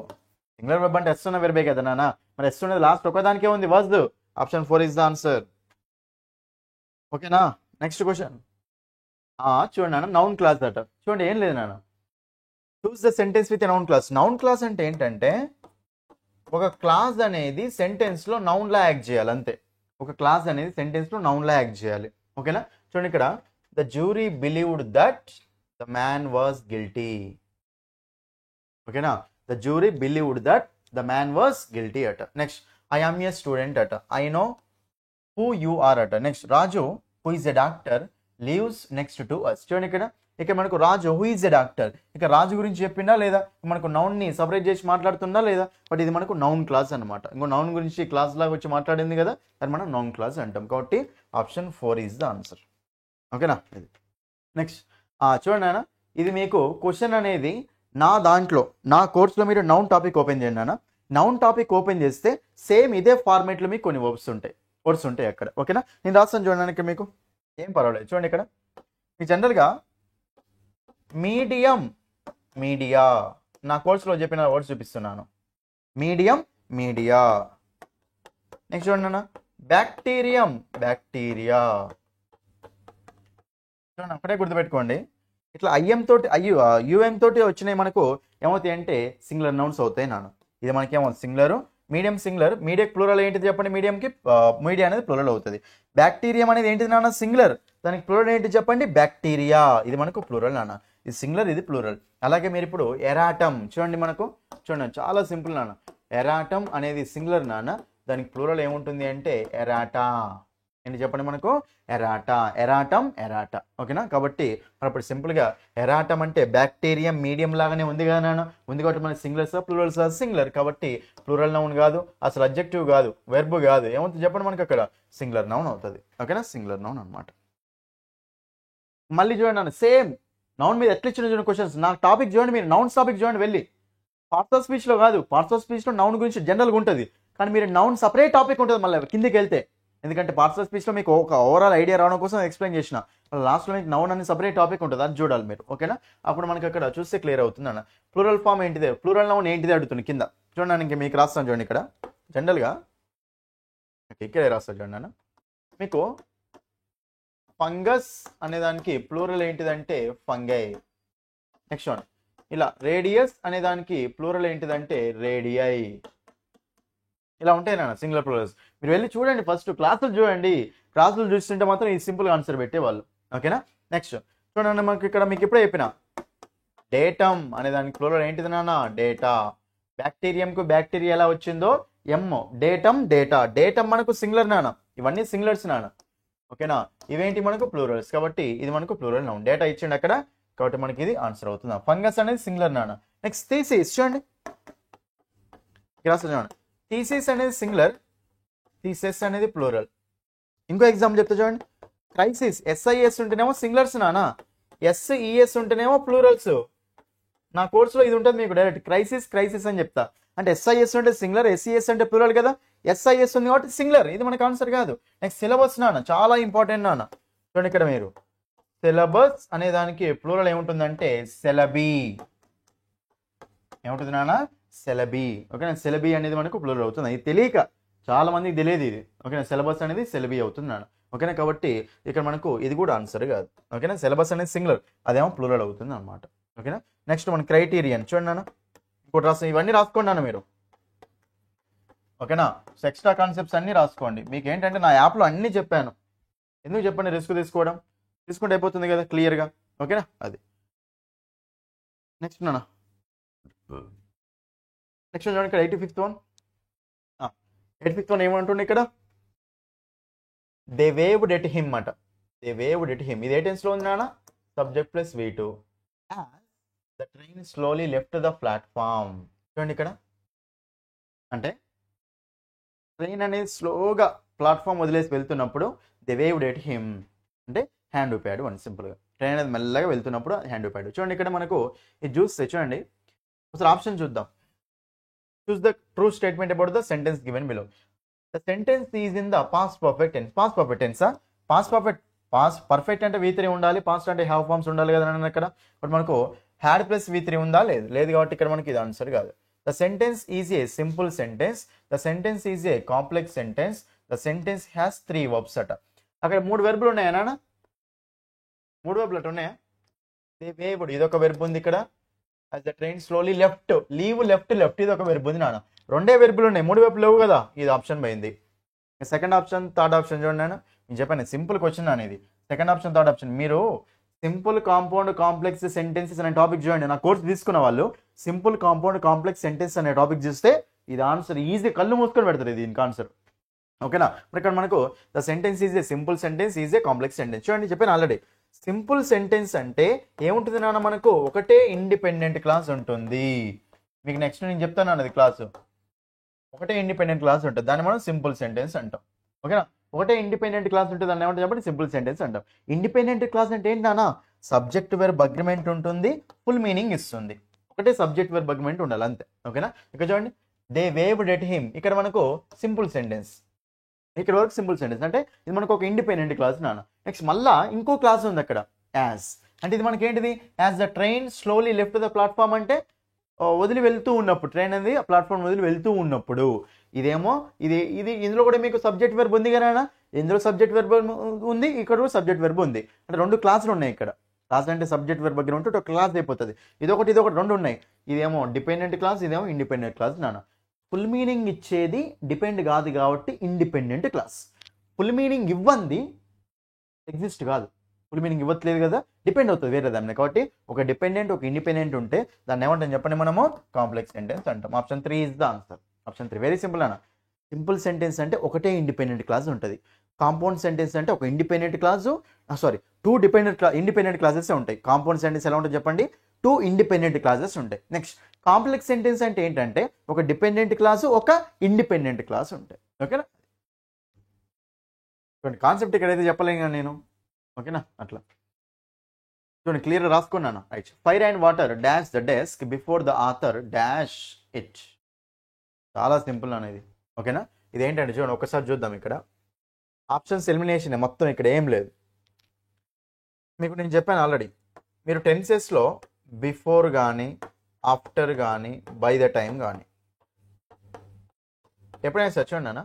సింగులర్ వెర్బ్ అంటే ఎస్ ఉన్న వెర్బే కదా నాన్న. మరి ఎస్ ఉన్నది లాస్ట్ ఒకదానికే ఉంది, was. Option 4 is the answer. ఓకేనా. నెక్స్ట్ క్వశ్చన్ చూడండి నాన్న, నౌన్ క్లాస్ అట. చూడండి ఏం లేదు నాన్న, choose the sentence with noun clause. Noun clause అంటే ఏంటంటే ఒక క్లాస్ అనేది సెంటెన్స్ లో నౌన్ లా యాక్ట్ చేయాలి, అంతే. ఒక క్లాస్ అనేది సెంటెన్స్ లో నౌన్ లా యాక్ట్ చేయాలి. ఓకేనా. చూడండి ఇక్కడ the jury believed that the man was guilty. ఓకేనా, the jury believed that the man was guilty అట. Next I am A student అట. I know who you are అట. Next Raju who is a doctor leaves next to us. చూడండి ఇక్కడ మనకు రాజు హూ ఈజ్ ఎ డాక్టర్, ఇక రాజు గురించి చెప్పిందా లేదా, మనకు నౌన్ ని సపరేట్ చేసి మాట్లాడుతుందా లేదా. బట్ ఇది మనకు నౌన్ క్లాస్ అనమాట. ఇంకో నౌన్ గురించి క్లాస్ లాగా వచ్చి మాట్లాడింది కదా, అది మనం నౌన్ క్లాస్ అంటాం. కాబట్టి ఆప్షన్ 4 ఈజ్ ద ఆన్సర్. ఓకేనా. ఇది నెక్స్ట్ చూడండి నాన్న, ఇది మీకు క్వశ్చన్ అనేది నా దాంట్లో నా కోర్సులో మీరు నౌన్ టాపిక్ ఓపెన్ చేయండి నాన్న. నౌన్ టాపిక్ ఓపెన్ చేస్తే సేమ్ ఇదే ఫార్మేట్లో మీకు కొన్ని వర్డ్స్ ఉంటాయి అక్కడ. ఓకేనా. నేను రాస్తాను చూడండి ఇక్కడ, మీకు ఏం పర్వాలేదు. చూడండి ఇక్కడ మీకు జనరల్గా మీడియం, మీడియా, నా కోర్సులో చెప్పిన వర్డ్స్ చూపిస్తున్నాను. Medium, media. నెక్స్ట్ చూడండి అన్న, బ్యాక్టీరియం, బ్యాక్టీరియా. చూడండి అక్కడే గుర్తుపెట్టుకోండి, ఇట్లా యుఎం తోటి వచ్చినాయి మనకు ఏమవుతాయి అంటే సింగులర్ నౌన్స్ అవుతాయి నాన్న. ఇది మనకి ఏమవుతుంది? Singular. Medium singular. Media plural ఏంటిది చెప్పండి? మీడియంకి మీడియా అనేది ప్లూరల్ అవుతుంది. బ్యాక్టీరియం అనేది ఏంటిది నాన్న? సింగులర్. దానికి ప్లూరల్ ఏంటి చెప్పండి? బ్యాక్టీరియా. ఇది మనకు ప్లూరల్ నాన్న. ఇది సింగులర్, ఇది ప్లూరల్. అలాగే మీరు ఇప్పుడు ఎరాటం చూడండి, మనకు చూడండి చాలా సింపుల్ నాన్న. ఎరాటం అనేది సింగులర్ నాన్న, దానికి ప్లూరల్ ఏముంటుంది అంటే ఎరాటా. ఏంటి చెప్పండి మనకు? ఎరాటా, ఎరాటం, ఎరాటా. ఓకేనా. కాబట్టి మనం ఇప్పుడు సింపుల్గా ఎరాటం అంటే బ్యాక్టీరియం మీడియం లాగానే ఉంది కదా నాన్న, ఉంది కాబట్టి మన సింగులర్స్ ప్లూరల్స్ సింగులర్. కాబట్టి ప్లూరల్ నౌన్ కాదు, అసలు అడ్జెక్టివ్ కాదు, వెర్బ్ కాదు, ఏమవుతుంది చెప్పండి మనకు అక్కడ? సింగులర్ నౌన్ అవుతుంది. ఓకేనా, సింగులర్ నౌన్ అనమాట. మళ్ళీ చూడండి నాన్న, సేమ్ నౌన్ మీద ఎట్లా ఇచ్చిన చూడండి క్వశ్చన్స్. నా టాపిక్ చూడండి, మీరు నౌన్స్ టాపిక్ చూడండి వెళ్ళి. పార్ట్స్ ఆఫ్ స్పీచ్లో కాదు, పార్ట్స్ ఆఫ్ స్పీచ్లో నౌన్ గురించి జనరల్గా ఉంటుంది, కానీ మీరు నౌన్ సపరేట్ టాపిక్ ఉంటుంది మళ్ళీ కిందికి వెళ్తే. ఎందుకంటే పార్ట్స్ ఆఫ్ స్పీచ్లో మీకు ఒక ఓవరాల్ ఐడియా రావడం కోసం ఎక్స్ప్లెయిన్ చేసిన, లాస్ట్లో మీకు నౌన్ అని సపరేట్ టాపిక్ ఉంటుంది, అది చూడాలి మీరు. ఓకేనా. అప్పుడు మనకి అక్కడ చూస్తే క్లియర్ అవుతుంది అన్న. ప్లూరల్ ఫామ్ ఏంటిదే, ప్లూరల్ నౌన్ ఏంటిదే అడుగుతుంది కింద. చూడండి ఇంక మీకు రాస్తాను చూడండి ఇక్కడ జనరల్గా, ఇక్కడే రాస్తాను చూడండి అన్న. మీకు ఫంగస్ అనేదానికి ప్లూరల్ ఏంటిదంటే ఫంగై. నెక్స్ట్ వన్ ఇలా రేడియస్ అనేదానికి ప్లూరల్ ఏంటిదంటే రేడియై. ఇలా ఉంటాయి నాన్న సింగులర్ ప్లూరల్స్. మీరు వెళ్ళి చూడండి, ఫస్ట్ క్లాసులు చూడండి, క్లాసులు చూస్తుంటే మాత్రం ఈ సింపుల్గా ఆన్సర్ పెట్టేవాళ్ళు. ఓకేనా. నెక్స్ట్ చూడండి, మనకి ఇక్కడ మీకు ఇప్పుడే చెప్పిన డేటమ్ అనేదానికి ప్లూరల్ ఏంటిది నాన్న? డేటా. బ్యాక్టీరియంకు బ్యాక్టీరియా ఎలా వచ్చిందో ఎమ్, డేటమ్, డేటా. డేటమ్ మనకు సింగులర్ నాన్న, ఇవన్నీ సింగులర్స్ నాన్న. ఓకేనా. ఇవేంటి మనకు ప్లూరల్స్, కాబట్టి ఇది మనకు ప్లూరల్ నౌన్. డేటా ఇచ్చిండు అక్కడ, కాబట్టి మనకి ఇది ఆన్సర్ అవుతుంది. ఫంగస్ అనేది సింగులర్ నాన్న. నెక్స్ట్ థీసిస్ చూడండి, చూడండి థీసిస్ అనేది సింగులర్, థీసిస్ అనేది ప్లూరల్. ఇంకో ఎగ్జాంపుల్ చెప్తా చూడండి, క్రైసిస్ SIS ఉంటేనేమో సింగులర్స్ నానా, SES ఉంటేనేమో ప్లూరల్స్. నా కోర్సులో ఇది ఉంటుంది మీకు డైరెక్ట్ క్రైసిస్ అని చెప్తా. అంటే SIS అంటే సింగులర్, SES అంటే ప్లూరల్ కదా, SIS ఉంది కాబట్టి సింగులర్, ఇది మనకు ఆన్సర్ కాదు. నెక్స్ట్ సిలబస్ నాన్న, చాలా ఇంపార్టెంట్ నాన్న. చూడండి ఇక్కడ మీరు సిలబస్ అనే దానికి ప్లూరల్ ఏముంటుందంటే సెలబీ. ఏముంటుంది నాన్న? సెలబీ. ఓకేనా, సెలబీ అనేది మనకు ప్లూరల్ అవుతుంది. ఇది తెలియక చాలా మందికి తెలియదు ఇది. ఓకేనా, సిలబస్ అనేది సెలబీ అవుతుంది నాన్న. ఓకేనా, కాబట్టి ఇక్కడ మనకు ఇది కూడా ఆన్సర్ కాదు. ఓకేనా, సిలబస్ అనేది సింగులర్, అదేమో ప్లూరల్ అవుతుంది అనమాట. ఓకేనా, నెక్స్ట్ మన క్రైటీరియన్ చూడండి నాన్న, ఇంకోటి రాస్తాం, ఇవన్నీ రాసుకోండి నాన్న మీరు. ఓకేనా, సో ఎక్స్ట్రా కాన్సెప్ట్స్ అన్నీ రాసుకోండి. మీకు ఏంటంటే నా యాప్లో అన్నీ చెప్పాను, ఎందుకు చెప్పండి రిస్క్ తీసుకోవడం, తీసుకుంటే అయిపోతుంది కదా క్లియర్గా. ఓకేనా, అది నెక్స్ట్ నాన్న. నెక్స్ట్ చూడండి ఇక్కడ 85th వన్, 85th వన్ ఏమంటుండే ఇక్కడ, దే వేవ్డ్ ఎట్ హిమ్ అట. దే వేవ్డ్ ఎట్ హిమ్, ఇది ఏ టెన్స్లో ఉంది నాన్న? Subject plus V2. The train slowly left the platform. చూడండి ఇక్కడ, అంటే ట్రైన్ అనేది స్లోగా ప్లాట్ఫామ్ వదిలేసి వెళ్తున్నప్పుడు దే వేవ్డ్ ఎట్ హిమ్ అంటే హ్యాండ్ ఊపాడు అని సింపుల్గా. ట్రైన్ అనేది మెల్లగా వెళ్తున్నప్పుడు హ్యాండ్ ఊపాడు. చూడండి ఇక్కడ మనకు ఇది చూస్తే చూడండి, ఒకసారి ఆప్షన్ చూద్దాం. Choose the true statement about the sentence given below. The sentence is in the past perfect tense. Past perfect టెన్సా? Past perfect అంటే V3 ఉండాలి, పాస్ట్ అంటే హ్యావ్ ఫార్మ్స్ ఉండాలి కదా ఇక్కడ. బట్ మనకు హ్యాడ్ ప్లస్ V3 ఉందా? లేదు కాబట్టి ఇక్కడ మనకి ఇది ఆన్సర్ కాదు. The sentence is a simple sentence, the sentence is a complex sentence, the sentence has 3 verbs అట. అక్కడ 3 వెర్బులు ఉన్నాయా నాన్న? 3 వెర్బులు అటు ఉన్నాయా? దే వేవ్డ్ ఇదొక వెర్బ్ ఉంది ఇక్కడ. as the train slowly left, leave left ఇది ఒక వెర్బ్ ఉంది నాన్న. 2 వెర్బులు ఉన్నాయి, 3 వెర్బులు లేవు కదా, ఇది ఆప్షన్ పోయింది. సెకండ్ ఆప్షన్ థర్డ్ ఆప్షన్ చూడండి నాన్న, నేను చెప్పాను సింపుల్ క్వశ్చన్ అనేది. సెకండ్ ఆప్షన్ థర్డ్ ఆప్షన్, మీరు సింపుల్ కాంపౌండ్ కాంప్లెక్స్ సెంటెన్సెస్ అనే టాపిక్ చూడండి. నా కోర్స్ తీసుకున్న వాళ్ళు సింపుల్ కాంపౌండ్ కాంప్లెక్స్ సెంటెన్స్ అనే టాపిక్ చూస్తే ఇది ఆన్సర్ ఈజీ, కళ్ళు మూసుకొని పెడతారు దీనికి ఆన్సర్. ఓకేనా, ఇప్పుడు ఇక్కడ మనకు the sentence is a simple sentence, is a complex sentence. చూడండి చెప్పాను ఆల్రెడీ, సింపుల్ సెంటెన్స్ అంటే ఏముంటుంది నాన్న, మనకు ఒకటే ఇండిపెండెంట్ క్లాస్ ఉంటుంది. మీకు నెక్స్ట్ నేను చెప్తాను అన్నది క్లాసు, ఒకటే ఇండిపెండెంట్ క్లాస్ ఉంటుంది, దాన్ని మనం సింపుల్ సెంటెన్స్ అంటాం. ఓకేనా, ఒకటే ఇండిపెండెంట్ క్లాస్ ఉంటుంది, దాన్ని ఏమంటే చెప్పండి సింపుల్ సెంటెన్స్ అంటాం. ఇండిపెండెంట్ క్లాస్ అంటే ఏంటి నాన్న? సబ్జెక్ట్ వెర్బ్ అగ్రిమెంట్ ఉంటుంది, ఫుల్ మీనింగ్ ఇస్తుంది. ఒకటే సబ్జెక్ట్ వెర్బ్ అగ్రిమెంట్ ఉండాలి అంతే. ఓకేనా, ఇక్కడ చూడండి దే వేవ్డ్ ఎట్ హిమ్, ఇక్కడ మనకు సింపుల్ సెంటెన్స్, ఇక్కడ వరకు సింపుల్ సెంటెన్స్ అంటే ఇది మనకు ఒక ఇండిపెండెంట్ క్లాస్ నాన్న. నెక్స్ట్ మళ్ళా ఇంకో క్లాస్ ఉంది అక్కడ, యాజ్ అంటే ఇది మనకి ఏంటిది? As the train slowly left the platform అంటే వదిలి వెళ్తూ ఉన్నప్పుడు, ట్రైన్ అనేది ఆ ప్లాట్ఫామ్ వదిలి వెళ్తూ ఉన్నప్పుడు. ఇదేమో ఇది ఇందులో కూడా మీకు సబ్జెక్ట్ వెర్బ్ ఉంది కదా, ఇందులో సబ్జెక్ట్ వెర్బ్ ఉంది, ఇక్కడ కూడా సబ్జెక్ట్ వెర్బ్ ఉంది. అంటే 2 క్లాసులు ఉన్నాయి ఇక్కడ. క్లాస్ అంటే సబ్జెక్ట్ వెర్బ్ దగ్గర ఉంటే ఒక క్లాస్ అయిపోతుంది. ఇదొకటి 2 ఉన్నాయి. ఇదేమో డిపెండెంట్ క్లాస్, ఇదేమో ఇండిపెండెంట్ క్లాస్ నాన్న. ఫుల్ మీనింగ్ ఇచ్చేది డిపెండ్ కాదు కాబట్టి independent class. Full meaning ఇవ్వంది exist కాదు, ఫుల్ మీనింగ్ ఇవ్వట్లేదు కదా, డిపెండ్ అవుతుంది వేరే దాన్ని. కాబట్టి ఒక డిపెండెంట్ ఒక ఇండిపెండెంట్ ఉంటే దాన్ని ఏమంటాం చెప్పండి మనము? కాంప్లెక్స్ సెంటెన్స్ అంటాం. Option 3 is the answer. Option 3 very simple అన్న. సింపుల్ సెంటెన్స్ అంటే ఒకటే ఇండిపెండెంట్ క్లాస్ ఉంటుంది. కాంపౌండ్ సెంటెన్స్ అంటే ఒక ఇండిపెండెంట్ క్లాసు, 2 ఇండిపెండెంట్ క్లాసెస్ ఉంటాయి. కాంపౌండ్ సెంటెన్స్ ఎలా ఉంటుంది చెప్పండి? 2 ఇండిపెండెంట్ క్లాసెస్ ఉంటాయి. నెక్స్ట్ కాంప్లెక్స్ సెంటెన్స్ అంటే ఏంటంటే ఒక డిపెండెంట్ క్లాసు ఒక ఇండిపెండెంట్ క్లాస్ ఉంటాయి. ఓకేనా, చూడండి కాన్సెప్ట్ ఇక్కడైతే చెప్పలేను నేను. ఓకేనా, అట్లా చూడండి క్లియర్గా రాసుకున్నాను. Right, fire and water dash the desk before the author dash it. చాలా సింపుల్ అనేది. ఓకేనా, ఇదేంటంటే చూడండి ఒకసారి చూద్దాం. ఇక్కడ ఆప్షన్స్ ఎలిమినేషన్ మొత్తం, ఇక్కడ ఏం లేదు. మీకు నేను చెప్పాను ఆల్రెడీ, మీరు టెన్సెస్లో బిఫోర్ కానీ ఆఫ్టర్ కానీ బై ద టైం కానీ ఎప్పుడైనా సార్ చూడండి అన్న,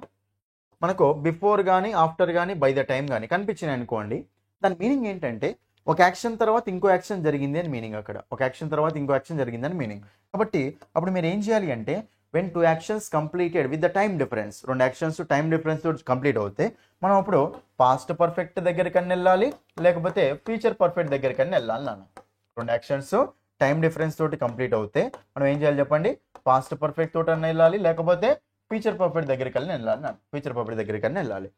మనకు బిఫోర్ కానీ ఆఫ్టర్ కానీ బై ద టైం కానీ కనిపించినాయి అనుకోండి, దాని మీనింగ్ ఏంటంటే ఒక యాక్షన్ తర్వాత ఇంకో యాక్షన్ జరిగింది అని మీనింగ్. అక్కడ ఒక యాక్షన్ తర్వాత ఇంకో యాక్షన్ జరిగింది అని మీనింగ్. కాబట్టి అప్పుడు మీరు ఏం చేయాలి అంటే when 2 actions completed with the time difference, 2 actions time difference తోటి కంప్లీట్ అవుతే మనం అప్పుడు పాస్ట్ పర్ఫెక్ట్ దగ్గరికన్నా వెళ్ళాలి, లేకపోతే ఫ్యూచర్ పర్ఫెక్ట్ దగ్గరికన్నా వెళ్ళాలి నాన్న. 2 actions టైం డిఫరెన్స్ తోటి కంప్లీట్ అవుతే మనం ఏం చేయాలి చెప్పండి? పాస్ట్ పర్ఫెక్ట్ తోటి అన్న వెళ్ళాలి, లేకపోతే ఫ్యూచర్ పర్ఫెక్ట్ దగ్గరికి వెళ్ళాలి నాన్న. ఫ్యూచర్ పర్ఫెక్ట్ దగ్గరికన్నా వెళ్ళాలి.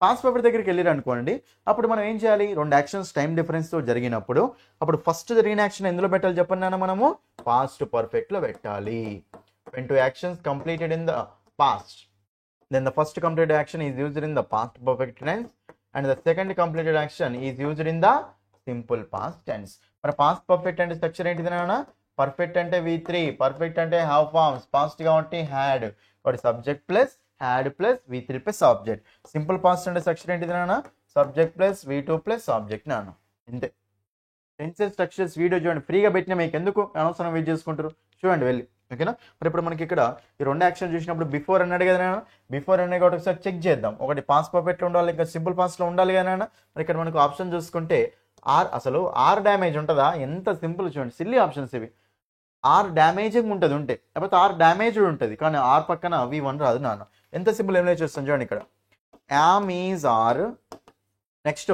పాస్ట్ పర్ఫెక్ట్ దగ్గరికి వెళ్ళారు అనుకోండి, అప్పుడు మనం ఏం చేయాలి, రెండు యాక్షన్స్ టైం డిఫరెన్స్తో జరిగినప్పుడు అప్పుడు ఫస్ట్ జరిగిన యాక్షన్ ఎందులో పెట్టాలి చెప్పండి నాన్న, మనము పాస్ట్ పర్ఫెక్ట్లో పెట్టాలి. when two actions completed in the past, then the first completed action is used in the past perfect tense and the second completed action is used in the simple past tense. మరి పాస్ట్ పర్ఫెక్ట్ అంటే స్ట్రక్చర్ ఏంటిది నాన్న, పర్ఫెక్ట్ అంటే V3, పర్ఫెక్ట్ అంటే హావ్ ఫార్మ్స్, పాస్ట్ కాబట్టి హ్యాడ్, కాబట్టి subject plus had plus V3 plus object. Simple past అంటే స్ట్రక్చర్ ఏంటిది నాన్న, subject plus V2 plus object నాన్న. ఇంతే టెన్సెస్ స్ట్రక్చర్స్ వీడియో చూడండి, ఫ్రీగా పెట్టినా మీకు ఎందుకు అనవసరం వెయిట్ చేసుకుంటారు, చూడండి వెళ్ళి. ఓకేనా, మరి ఇప్పుడు మనకి ఇక్కడ ఈ రెండు యాక్షన్ చూసినప్పుడు బిఫోర్ అన్నాడు కదా నాన్న, బిఫోర్ అనే కాబట్టి ఒకసారి చెక్ చేద్దాం. ఒకటి పాస్ట్ పర్ఫెక్ట్లో ఉండాలి, ఇంకా సింపుల్ పాస్ట్లో ఉండాలి కదా నాన్న. మరి ఇక్కడ మనకు ఆప్షన్ చూసుకుంటే అసలు ఆర్ డ్యామేజ్ ఉంటుందా, ఎంత సింపుల్ చూడండి, సిల్లీ ఆప్షన్స్ ఇవి. ఆర్ డ్యామేజింగ్ ఉంటుంది ఉంటే, లేకపోతే ఆర్ డ్యామేజ్డ్ ఉంటుంది, కానీ ఆర్ పక్కన V1 రాదు నాన్న. ఎంత సింపుల్ ఏం లేదు చూస్తాం చూడండి ఇక్కడ. Am is are, next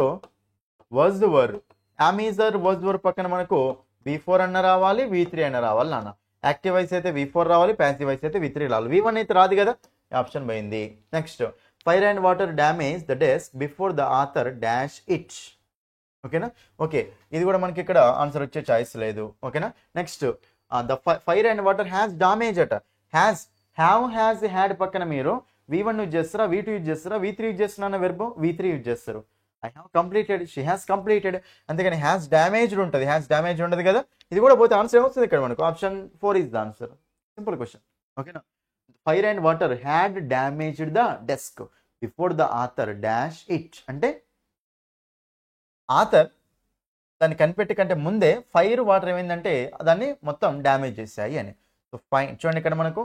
was were, am is are was were పక్కన మనకు V4 అన్న రావాలి, V3 అన్న రావాలి నాన్న. యాక్టివ్ వైస్ అయితే V4 రావాలి, ప్యాసివ్ వైస్ అయితే V3 రావాలి. V1 అయితే రాదు కదా, ఆప్షన్ పోయింది. Next fire and water damage the desk before the author dash it. ఓకేనా, ఓకే, ఇది కూడా మనకి ఇక్కడ ఆన్సర్ వచ్చే ఛాయిస్ లేదు. ఓకేనా, next the fire and water has damage అట, హ్యాస్, హ్యాస్ హ్యాడ్ పక్కన మీరు V1 యూజ్ చేస్తారా, V2 యూజ్ చేస్తారా, V3 యూజ్ చేస్తున్నా అన్న వెర్బ్ V3 యూజ్ చేస్తారు. I have completed, she has completed, అంతేగాని హ్యాస్ డ్యామేజ్డ్ ఉంటుంది, హ్యాస్ డ్యామేజ్ ఉండదు కదా. ఇది కూడా పోతే ఆన్సర్ ఏమొస్తుంది ఇక్కడ మనకు, option 4 is the answer. Simple question. ఓకేనా, fire and water had damaged the desk before the author dash it అంటే ఆథర్ దాన్ని కనిపెట్టి కంటే ముందే ఫైర్ వాటర్ ఏమైందంటే దాన్ని మొత్తం డ్యామేజ్ చేశాయి అని. సో ఫైన్ చూడండి ఇక్కడ మనకు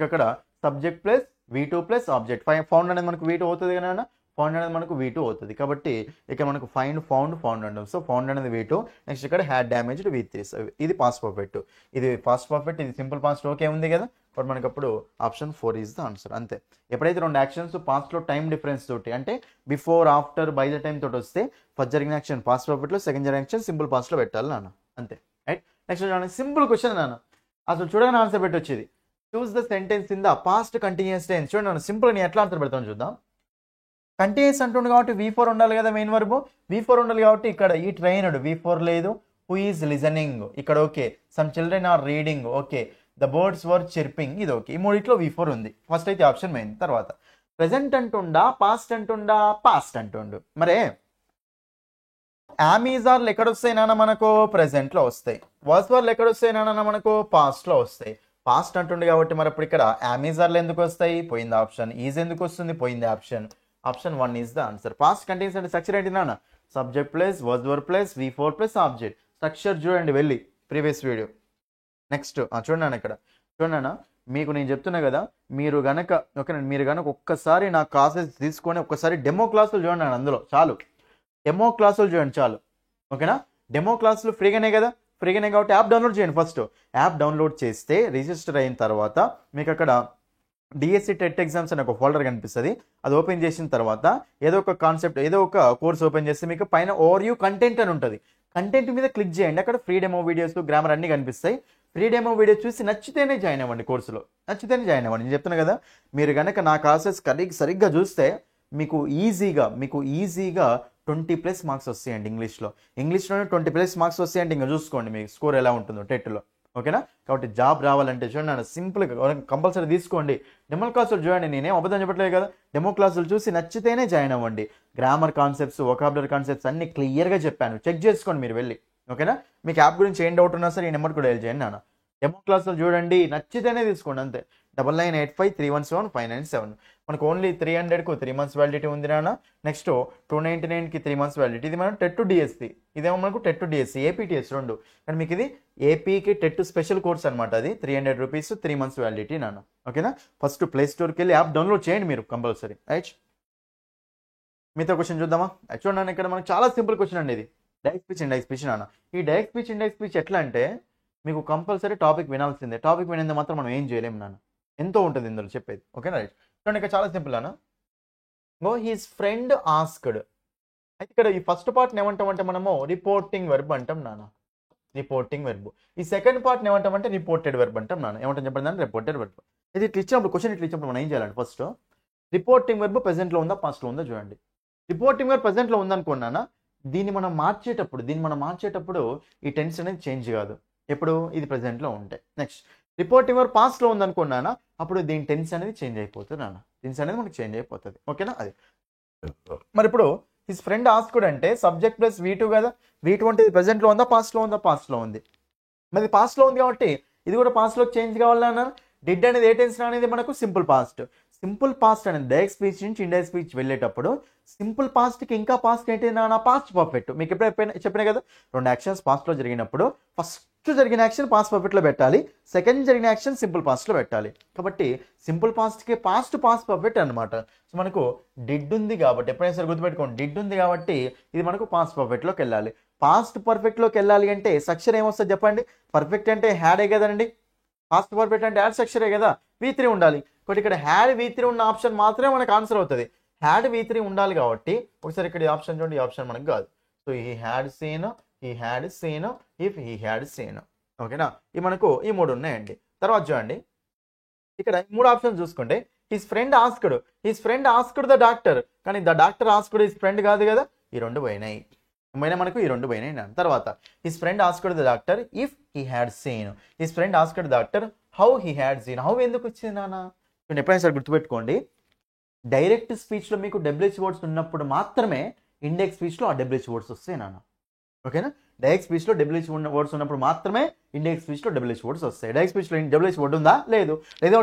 అక్కడ subject plus V2 plus object, found అనేది మనకు V2 అవుతుంది కదా, ఫౌండ్ అనేది మనకు V2 అవుతుంది. కాబట్టి ఇక్కడ మనకు ఫైండ్ ఫౌండ్ అంటాం. సో ఫౌండ్ అనేది V2, నెక్స్ట్ ఇక్కడ హ్యాడ్ డ్యామేజ్డ్ V3. సో ఇది పాస్ట్ పర్ఫెక్ట్, ఇది పాస్ట్ పర్ఫెక్ట్, ఇది సింపుల్ పాస్ట్ ఓకే ఉంది కదా. బట్ మనకు అప్పుడు ఆప్షన్ 4 ఈజ్ ద ఆన్సర్. అంతే. ఎప్పుడైతే రెండు యాక్షన్స్ పాస్ట్లో టైం డిఫరెన్స్ తోటి అంటే before after by the time తోటి వస్తే ఫస్ట్ జరిగిన యాక్షన్ పాస్ట్ పర్ఫెక్ట్లో, సెకండ్ జరిగిన యాక్షన్ సింపుల్ పాస్ట్లో పెట్టాలి నాన్న. అంతే రైట్. నెక్స్ట్ చూడండి, సింపుల్ క్వశ్చన్ నాన్న, అసలు చూడగానే answer పెట్టొచ్చేది. Choose the sentence in the past continuous tense. చూడండి సింపుల్ అని ఎట్లా ఆన్సర్ పెడతాం చూద్దాం. కంటిన్యూస్ అంటుండే కాబట్టి V4 ఉండాలి కదా, మెయిన్ వర్బ్ V4 ఉండాలి కాబట్టి ఇక్కడ ఈ ట్రైనడ్ V4 లేదు. హూ ఈజ్ లిజనింగ్ ఇక్కడ okay, some children are reading okay, the birds వర్ చిర్పింగ్ ఇది ఓకే, ఈ మూడిట్లో V4 ఉంది. ఫస్ట్ అయితే ఆప్షన్ మెయిన్. తర్వాత ప్రెసెంట్ అంటుండా, పాస్ట్ అంటుండా, పాస్ట్ అంటుండు. మరే అమెజాన్లు ఎక్కడొస్తాయి నాన్న మనకు, ప్రెసెంట్లో వస్తాయి. వాస్ వర్లు ఎక్కడొస్తాయి నాన్న మనకు, పాస్ట్లో వస్తాయి. పాస్ట్ అంటుండే కాబట్టి మరి అప్పుడు ఇక్కడ అమెజాన్లు ఎందుకు వస్తాయి, పోయింది ఆప్షన్. ఈజ్ ఎందుకు వస్తుంది, పోయింది option. Option 1 is the answer. Past continuous అంటే స్ట్రక్చర్ ఏంటి నాన్న, subject plus was were plus V4 plus object. Structure చూడండి వెళ్ళి ప్రీవియస్ వీడియో. నెక్స్ట్ చూడండి ఇక్కడ చూడండి, మీకు నేను చెప్తున్నా కదా, మీరు గనక ఒక్కసారి నా క్లాసెస్ తీసుకొని ఒక్కసారి డెమో క్లాసులు చూడండి, అందులో చాలు, డెమో క్లాసులు చూడండి చాలు. ఓకేనా, డెమో క్లాసులు ఫ్రీగానే కదా, ఫ్రీగానే కాబట్టి యాప్ డౌన్లోడ్ చేయండి. ఫస్ట్ యాప్ డౌన్లోడ్ చేస్తే రిజిస్టర్ అయిన తర్వాత మీకు అక్కడ డిఎస్సి టెట్ ఎగ్జామ్స్ అని ఒక ఫోల్డర్ కనిపిస్తుంది. అది ఓపెన్ చేసిన తర్వాత ఏదో ఒక కాన్సెప్ట్, ఏదో ఒక కోర్స్ ఓపెన్ చేస్తే మీకు పైన ఓవర్ యూ కంటెంట్ అని ఉంటుంది. కంటెంట్ మీద క్లిక్ చేయండి, అక్కడ ఫ్రీ డెమో వీడియోస్, గ్రామర్ అన్ని కనిపిస్తాయి. ఫ్రీ డెమో వీడియో చూసి నచ్చితేనే జాయిన్ అవ్వండి, కోర్సులో నచ్చితేనే జాయిన్ అవ్వండి. నేను చెప్తున్నా కదా, మీరు కనుక నా క్లాసెస్ సరిగ్గా చూస్తే మీకు ఈజీగా 20+ మార్క్స్ వస్తాయండి. ఇంగ్లీష్లోనే 20+ మార్క్స్ వస్తాయంటే ఇంకా చూసుకోండి మీకు స్కోర్ ఎలా ఉంటుందో టెట్లో. ఓకేనా, కాబట్టి జాబ్ రావాలంటే చూడండి సింపుల్గా కంపల్సరీ తీసుకోండి. డెమో క్లాసులు చూడండి, నేనేం అబద్ధం చెప్పట్లేదు కదా, డెమో క్లాసులు చూసి నచ్చితేనే జాయిన్ అవ్వండి. గ్రామర్ కాన్సెప్ట్స్, వొకాబులరీ కాన్సెప్ట్స్ అన్ని క్లియర్గా చెప్పాను, చెక్ చేసుకోండి మీరు వెళ్ళి. ఓకేనా, మీకు యాప్ గురించి ఏం డౌట్ ఉన్నా సరే ఈ నెంబర్ కూడా డైల్ చేయండి నాన్న. డెమో క్లాసులు చూడండి, నచ్చితేనే తీసుకోండి అంతే. 9985317597. మనకు ఓన్లీ 300కు 3 months వ్యాలిడిటీ ఉంది నాన్న. Next 299కి 3 months validity. ఇది మనం టెట్ డిఎస్సి, ఇదేమో మనకు టెట్ డిఎస్సి, ఏపీటీఎస్ రెండు. కానీ మీకు ఇది ఏపీకి టెట్ స్పెషల్ కోర్స్ అనమాట. అది 300 రూపీస్, 3 months వ్యాలిడిటీ నాన్న. ఓకేనా, ఫస్ట్ ప్లే స్టోర్కి వెళ్ళి యాప్ డౌన్లోడ్ చేయండి మీరు కంపల్సరీ. రైట్, మీతో క్వశ్చన్ చూద్దామా. చూడండి ఇక్కడ మనకు చాలా సింపుల్ క్వశ్చన్ అండి ఇది. డైరెక్ట్ స్పీచ్ నాన్న. ఈ డైరెక్ట్ స్పీచ్ ఎట్లా అంటే మీకు కంపల్సరీ టాపిక్ వినాల్సిందే. టాపిక్ వినేందుకు మాత్రం మనం ఏం చేయలేము నాన్న, ఎంతో ఉంటుంది ఇందులో చెప్పేది. ఓకేనా, రైట్. చూడండి ఇక్కడ చాలా సింపుల్ అన్న. His friend asked. అయితే ఇక్కడ ఈ ఫస్ట్ పార్ట్ని ఏమంటామంటే మనము రిపోర్టింగ్ వెర్బ్ అంటాం నాన్న, రిపోర్టింగ్ వెర్బ్. ఈ సెకండ్ పార్ట్ని ఏమంటామంటే రిపోర్టెడ్ వెర్బ్ అంటాం నాన్న. ఏమంటాం చెప్పండి దాన్ని, రిపోర్టెడ్ వెర్బ్. ఇది ఇట్లా ఇచ్చినప్పుడు క్వశ్చన్ ఇట్లా ఇచ్చినప్పుడు మనం ఏం చేయాలంటే ఫస్ట్ రిపోర్టింగ్ వెర్బ్ ప్రెజెంట్లో ఉందా పాస్ట్లో ఉందా చూడండి. రిపోర్టింగ్ వెర్బ్ ప్రెజెంట్లో ఉందనుకున్నానా, దీన్ని మనం మార్చేటప్పుడు ఈ టెన్స్ అనేది చేంజ్ కాదు ఎప్పుడు ఇది ప్రెజెంట్లో ఉంటే. నెక్స్ట్ రిపోర్టింగ్ వెర్బ్ పాస్ట్లో ఉందనుకున్నానా, అప్పుడు దీని టెన్స్ అనేది చేంజ్ అయిపోతుంది అన్న. టెన్స్ అనేది మనకి చేంజ్ అయిపోతుంది. ఓకేనా. అది మరి ఇప్పుడు హిస్ ఫ్రెండ్ ఆస్క్డ్ అంటే సబ్జెక్ట్ ప్లస్ V2 కదా. V2 అంటే ఇది ప్రెజెంట్లో ఉందా పాస్ట్లో ఉందా, పాస్ట్లో ఉంది. మరి పాస్ట్లో ఉంది కాబట్టి ఇది కూడా పాస్ట్లోకి చేంజ్ కావాలన్నా డిడ్ అనేది ఏ టెన్స్ అనేది మనకు సింపుల్ పాస్ట్. సింపుల్ పాస్ట్ అనేది డైరెక్ట్ స్పీచ్ నుంచి ఇండైరెక్ట్ స్పీచ్ వెళ్ళేటప్పుడు సింపుల్ పాస్ట్కి ఇంకా పాస్ట్ ఏంటి నా పాస్ట్ పర్ఫెక్ట్. మీకు ఎప్పుడైనా చెప్పినా కదా, 2 యాక్షన్స్ పాస్ట్లో జరిగినప్పుడు ఫస్ట్ జరిగిన యాక్షన్ పాస్ట్ పర్ఫెక్ట్లో పెట్టాలి, సెకండ్ జరిగిన యాక్షన్ సింపుల్ పాస్ట్లో పెట్టాలి. కాబట్టి సింపుల్ పాస్ట్కి పాస్ట్ పర్ఫెక్ట్ అనమాట. సో మనకు డిడ్ ఉంది కాబట్టి ఎప్పుడైనా సరే గుర్తుపెట్టుకోండి, డిడ్ ఉంది కాబట్టి ఇది మనకు పాస్ట్ పర్ఫెక్ట్లోకి వెళ్ళాలి. పాస్ట్ పర్ఫెక్ట్లోకి వెళ్ళాలి అంటే స్ట్రక్చర్ ఏమొస్తుంది చెప్పండి. పర్ఫెక్ట్ అంటే హ్యాడే కదండి, పాస్ట్ పర్ఫెక్ట్ అంటే హ్యాడ్ స్ట్రక్చరే కదా, V3 ఉండాలి. కాబట్టి ఇక్కడ హ్యాడ్ V3 ఉన్న ఆప్షన్ మాత్రమే మనకు ఆన్సర్ అవుతుంది. హ్యాడ్ V3 ఉండాలి కాబట్టి ఒకసారి ఇక్కడ ఈ ఆప్షన్ చూడండి, ఈ ఆప్షన్ మనకు కాదు. So he had seen, if he had seen. ఓకేనా. ఇవి మనకు ఈ 3 ఉన్నాయండి. తర్వాత చూడండి ఇక్కడ 3 ఆప్షన్ చూసుకుంటే his friend asked the doctor, కానీ the doctor asked his friend కాదు కదా, ఈ 2 పోయినాయి. మనకు ఈ 2 పోయినాయి. తర్వాత his friend asked the doctor if he had seen, his friend asked the doctor how he had seen. How ఎందుకు వచ్చింది నాన్న, ఎప్పుడైనా సరే గుర్తుపెట్టుకోండి, డైరెక్ట్ స్పీచ్లో మీకు WH వర్డ్స్ ఉన్నప్పుడు మాత్రమే ఇండెక్స్ స్పీచ్లో ఆ WH వర్డ్స్ వస్తాయి నాన్న. ఓకేనా. డైరెక్ట్ స్పీచ్లో WH వర్డ్స్ ఉన్నప్పుడు మాత్రమే ఇండెక్స్ స్పీచ్లో WH వర్డ్స్ వస్తాయి. డైరెక్ట్ స్పీచ్లో WH వర్డ్ ఉందా, లేదు.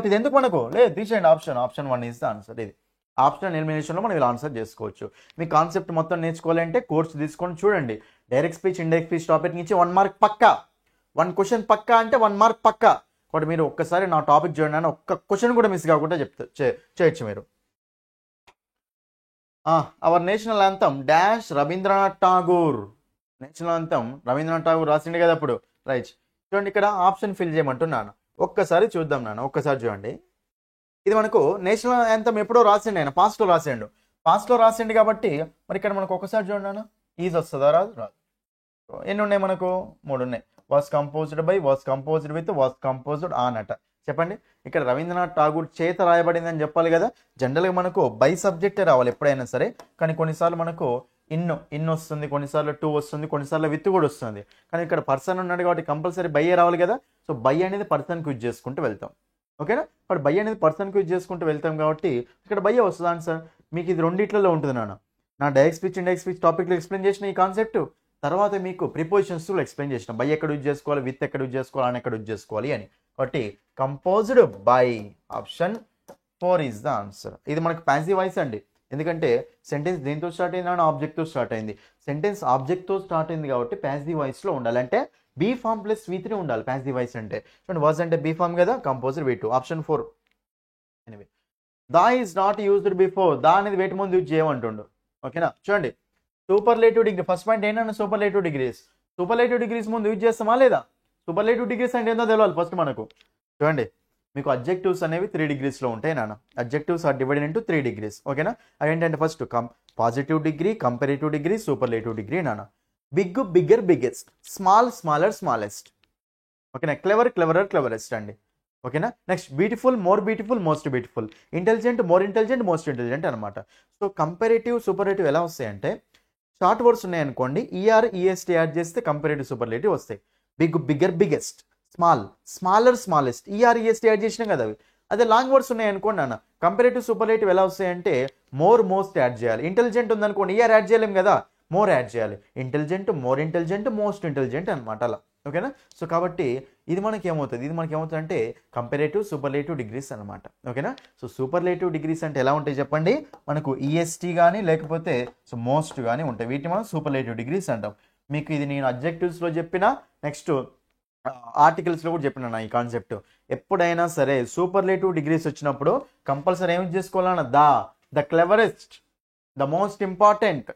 ఇది ఎందుకు మనకు లేదు, తీసేయండి. Option 1 is the answer. ఇది ఆప్షన్ ఎలిమినేషన్లో మనం ఇలా ఆన్సర్ చేసుకోవచ్చు. మీ కాన్సెప్ట్ మొత్తం నేర్చుకోవాలంటే కోర్స్ తీసుకొని చూడండి. Direct speech indirect speech topic నుంచి 1 మార్క్ పక్కా, 1 క్వశ్చన్ పక్కా అంటే 1 మార్క్ పక్కా. కాబట్టి మీరు ఒక్కసారి నా టాపిక్ చూడండి అని ఒక్క క్వశ్చన్ కూడా మిస్ కాకుండా చేయొచ్చు మీరు. Our national anthem dash Rabindranath Tagore. National anthem Rabindranath Tagore రాసిండు కదా అప్పుడు. రైట్. చూడండి ఇక్కడ ఆప్షన్ ఫిల్ చేయమంటున్నాను. ఒక్కసారి చూద్దాం నాన్న, ఒక్కసారి చూడండి. ఇది మనకు నేషనల్ యాంథమ్ ఎప్పుడో రాసిండు ఆయన, పాస్ట్లో రాసిండు కాబట్టి మరి ఇక్కడ మనకు ఒకసారి చూడండి నాన్న, ఈజ్ వస్తుందా రాదు. ఎన్ని ఉన్నాయి మనకు, 3 ఉన్నాయి. Was composed by, was composed with, was composed on అట. చెప్పండి ఇక్కడ రవీంద్రనాథ్ ఠాగూర్ చేత రాయబడింది అని చెప్పాలి కదా. జనరల్గా మనకు బై సబ్జెక్టే రావాలి ఎప్పుడైనా సరే, కానీ కొన్నిసార్లు మనకు ఇన్ వస్తుంది, కొన్నిసార్లు 2 వస్తుంది, కొన్నిసార్లు విత్ కూడా వస్తుంది. కానీ ఇక్కడ పర్సన్ ఉన్నాడు కాబట్టి కంపల్సరీ బై రావాలి కదా. సో బై అనేది పర్సన్కి యూజ్ చేసుకుంటూ వెళ్తాం. ఓకేనా. బట్ బై అనేది పర్సన్కి యూజ్ చేసుకుంటూ వెళ్తాం కాబట్టి ఇక్కడ బై వస్తుంది ఆన్సర్. మీకు ఇది రెండిట్లలో ఉంటుంది నాన్న. నా డైరెక్ట్ స్పీచ్ ఇండైరెక్ట్ స్పీచ్ టాపిక్లో ఎక్స్ప్లెయిన్ చేసిన ఈ కాన్సెప్ట్, తర్వాత మీకు ప్రిపోజిషన్స్లో ఎక్స్ప్లెయిన్ చేసిన బై ఎక్కడ యూజ్ చేసుకోవాలి, విత్ ఎక్కడ యూజ్ చేసుకోవాలి, అని ఎక్కడ యూజ్ చేసుకోవాలి అని. కాబట్టి composed by option 4 is the answer. ఇది మనకు ప్యాసివ్ వాయిస్ అండి, ఎందుకంటే సెంటెన్స్ దేంతో స్టార్ట్ అయింది అని ఆబ్జెక్ట్తో స్టార్ట్ అయింది. సెంటెన్స్ ఆబ్జెక్ట్తో స్టార్ట్ అయింది కాబట్టి ప్యాసివ్ వాయిస్లో ఉండాలి. అంటే బీ ఫామ్ ప్లస్ V3 ఉండాలి ప్యాసివ్ వాయిస్ అంటే. చూడండి వాజ్ అంటే బీ ఫామ్ కదా, composed V2 option 4. Anyway the is not used before, దా అనేది వేటి ముందు యూజ్ చేయమంటుండు. ఓకేనా. చూడండి సూపర్లేటివ్ డిగ్రీ, ఫస్ట్ పాయింట్ ఏంటన్నా సూపర్లేటివ్ డిగ్రీస్ ముందు యూజ్ చేస్తామా లేదా. సూపర్లేటివ్ డిగ్రీస్ అంటే ఏందో తెలియాలి ఫస్ట్ మనకు. చూడండి మీకు అడ్జెక్టివ్స్ అనేవి 3 డిగ్రీస్లో ఉంటాయి నాన్న. Adjectives are divided into 3 degrees. ఓకేనా. అదేంటంటే first positive degree, comparative degree, superlative degree నాన్న. Big, bigger, biggest, small, smaller, smallest. ఓకేనా. క్లెవర్, క్లెవరర్, క్లెవరెస్ట్ అండి. ఓకేనా. Next beautiful, more beautiful, most beautiful, intelligent, more intelligent, most intelligent అనమాట. సో కంపారిటివ్, సూపర్లేటివ్ ఎలా వస్తాయంటే షార్ట్ వర్డ్స్ ఉన్నాయనుకోండి, ER, EST యాడ్ చేస్తే కంపారిటివ్ సూపర్లేటివ్ వస్తాయి. Big, bigger, biggest, small, smaller, smallest, ER, EST add చేసినాం కదా అవి. అదే లాంగ్ వర్డ్స్ ఉన్నాయనుకోండి అన్న, కంపారిటివ్ సూపర్లేటివ్ ఎలా వస్తాయంటే మోర్, మోస్ట్ యాడ్ చేయాలి. ఇంటెలిజెంట్ ఉందనుకోండి, ER యాడ్ చేయలేం కదా, మోర్ యాడ్ చేయాలి. Intelligent, more intelligent, most intelligent అనమాట అలా. ఓకేనా. సో కాబట్టి ఇది మనకి ఏమవుతుంది అంటే కంపారిటివ్ సూపర్లేటివ్ డిగ్రీస్ అనమాట. ఓకేనా. సో సూపర్లేటివ్ డిగ్రీస్ అంటే ఎలా ఉంటాయి చెప్పండి, మనకు EST కానీ లేకపోతే సో మోస్ట్ కానీ ఉంటాయి. వీటిని మనం సూపర్లేటివ్ డిగ్రీస్ అంటాం. మీకు ఇది నేను అడ్జెక్టివ్స్లో చెప్పిన, నెక్స్ట్ ఆర్టికల్స్లో కూడా చెప్పిన ఈ కాన్సెప్ట్. ఎప్పుడైనా సరే సూపర్లేటివ్ డిగ్రీస్ వచ్చినప్పుడు కంపల్సరీ ఏం చేసుకోవాలన్న ద క్లెవరెస్ట్, ద మోస్ట్ ఇంపార్టెంట్,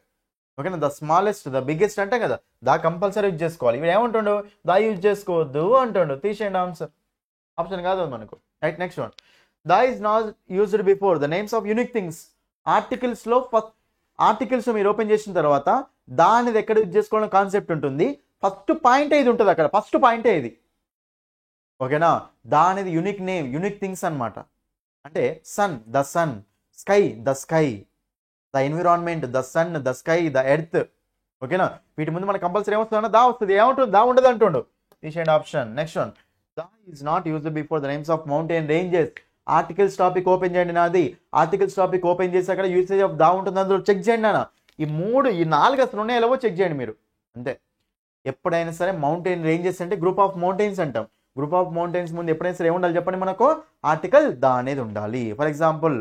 ఓకేనా, ద స్మాలెస్ట్, ద బిగ్గెస్ట్ అంటే కదా, దా కంపల్సరీ యూజ్ చేసుకోవాలి. ఇప్పుడు ఏమంటుండు, దా యూజ్ చేసుకోవద్దు అంటుండు. తీసేయండి ఆన్సర్, ఆప్షన్ కాదు మనకు. Right. Next one, the is not used before the names of unique things. ఆర్టికల్స్లో articles మీరు ఓపెన్ చేసిన తర్వాత దా అనేది ఎక్కడ యూజ్ చేసుకోవాలని కాన్సెప్ట్ ఉంటుంది. ఫస్ట్ పాయింటే ఇది ఉంటుంది అక్కడ, ఫస్ట్ పాయింటే ఇది. ఓకేనా. దా అనేది యూనిక్ నేమ్, యూనిక్ థింగ్స్ అనమాట. అంటే sun, the sun, sky, the sky, the environment, the sun, the sky, the earth. ఓకేనా, వీటి ముందు మనకు కంపల్సరీ ఏమొస్తుందన్నా దా వస్తుంది. ఏమంటుంది? దా ఉండదు అంటుండు. తీసేయండి option. Next one, the is not used before the names of mountain ranges. Articles topic open చేయండి నాది. ఆర్టికల్స్ టాపిక్ ఓపెన్ చేసి అక్కడ యూసేజ్ ఆఫ్ దా ఉంటుంది, అందులో చెక్ చేయండి నాన్న. ఈ 4 అసలు ఉన్నాయో లేవో చెక్ చేయండి మీరు అంతే. ఎప్పుడైనా సరే మౌంటైన్ రేంజెస్ అంటే గ్రూప్ ఆఫ్ మౌంటైన్స్ అంటాం. గ్రూప్ ఆఫ్ మౌంటైన్స్ ముందు ఎప్పుడైనా సరే ఏముండాలి చెప్పండి మనకు? ఆర్టికల్ దా అనేది ఉండాలి. For example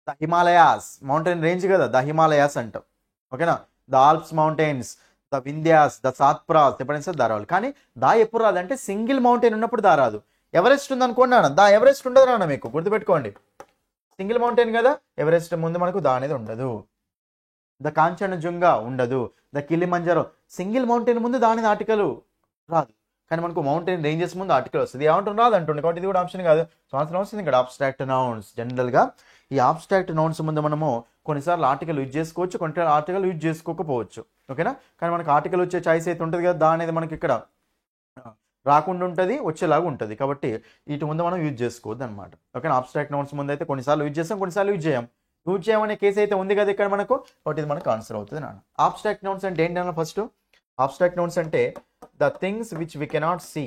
the Himalayas, mountain range కదా, ద హిమాలయాస్ అంటాం. ఓకేనా, the Alps mountains, the Vindhya's, the Satpuras, ఎప్పుడైనా సరే దా రావాలి. కానీ దా ఎప్పుడు రాదంటే సింగిల్ మౌంటైన్ ఉన్నప్పుడు దా రాదు. ఎవరెస్ట్ ఉంది అనుకున్నాను, దా ఎవరెస్ట్ ఉండదు నాన్న, మీకు గుర్తుపెట్టుకోండి. సింగిల్ మౌంటైన్ కదా, ఎవరెస్ట్ ముందు మనకు దా అనేది ఉండదు. ద కాంచనజుంగా ఉండదు. ద కిలిమంజారో సింగిల్ మౌంటైన్ ముందు దాని ఆర్టికల్ రాదు. కానీ మనకు మౌంటైన్ రేంజెస్ ముందు ఆర్టికల్ వస్తుంది. ఏమంటుంది? రాదు అంటుంది. కాబట్టి ఇది కూడా ఆప్షన్ కాదు. సో ఆన్సర్ వస్తుంది ఇక్కడ ఆబ్స్ట్రాక్ట్ నౌన్స్. జనరల్గా ఈ ఆబ్స్ట్రాక్ట్ నౌన్స్ ముందు మనము కొన్నిసార్లు ఆర్టికల్ యూజ్ చేసుకోవచ్చు, కొన్నిసార్లు ఆర్టికల్ యూజ్ చేసుకోకపోవచ్చు. ఓకేనా, కానీ మనకు ఆర్టికల్ వచ్చే చాయిస్ అయితే ఉంటుంది కదా, దా అనేది మనకి ఇక్కడ రాకుండా ఉంటుంది, వచ్చేలాగా ఉంటుంది. కాబట్టి వీటి ముందు మనం యూజ్ చేసుకోవద్దు అనమాట. ఓకేనా, ఆబ్స్ట్రాక్ట్ నౌన్స్ ముందు అయితే కొన్నిసార్లు యూజ్ చేస్తాం, కొన్నిసార్లు యూజ్ చేయం. యూజ్ చేయమనే కేసు అయితే ఉంది కదా ఇక్కడ మనకు, కాబట్టి ఇది మనకు ఆన్సర్ అవుతుంది నాన్న. ఆబ్స్ట్రాక్ట్ నౌన్స్ అంటే ఏంటి అన్న? ఫస్ట్ ఆబ్స్ట్రాక్ట్ నౌన్స్ అంటే the things which we cannot see.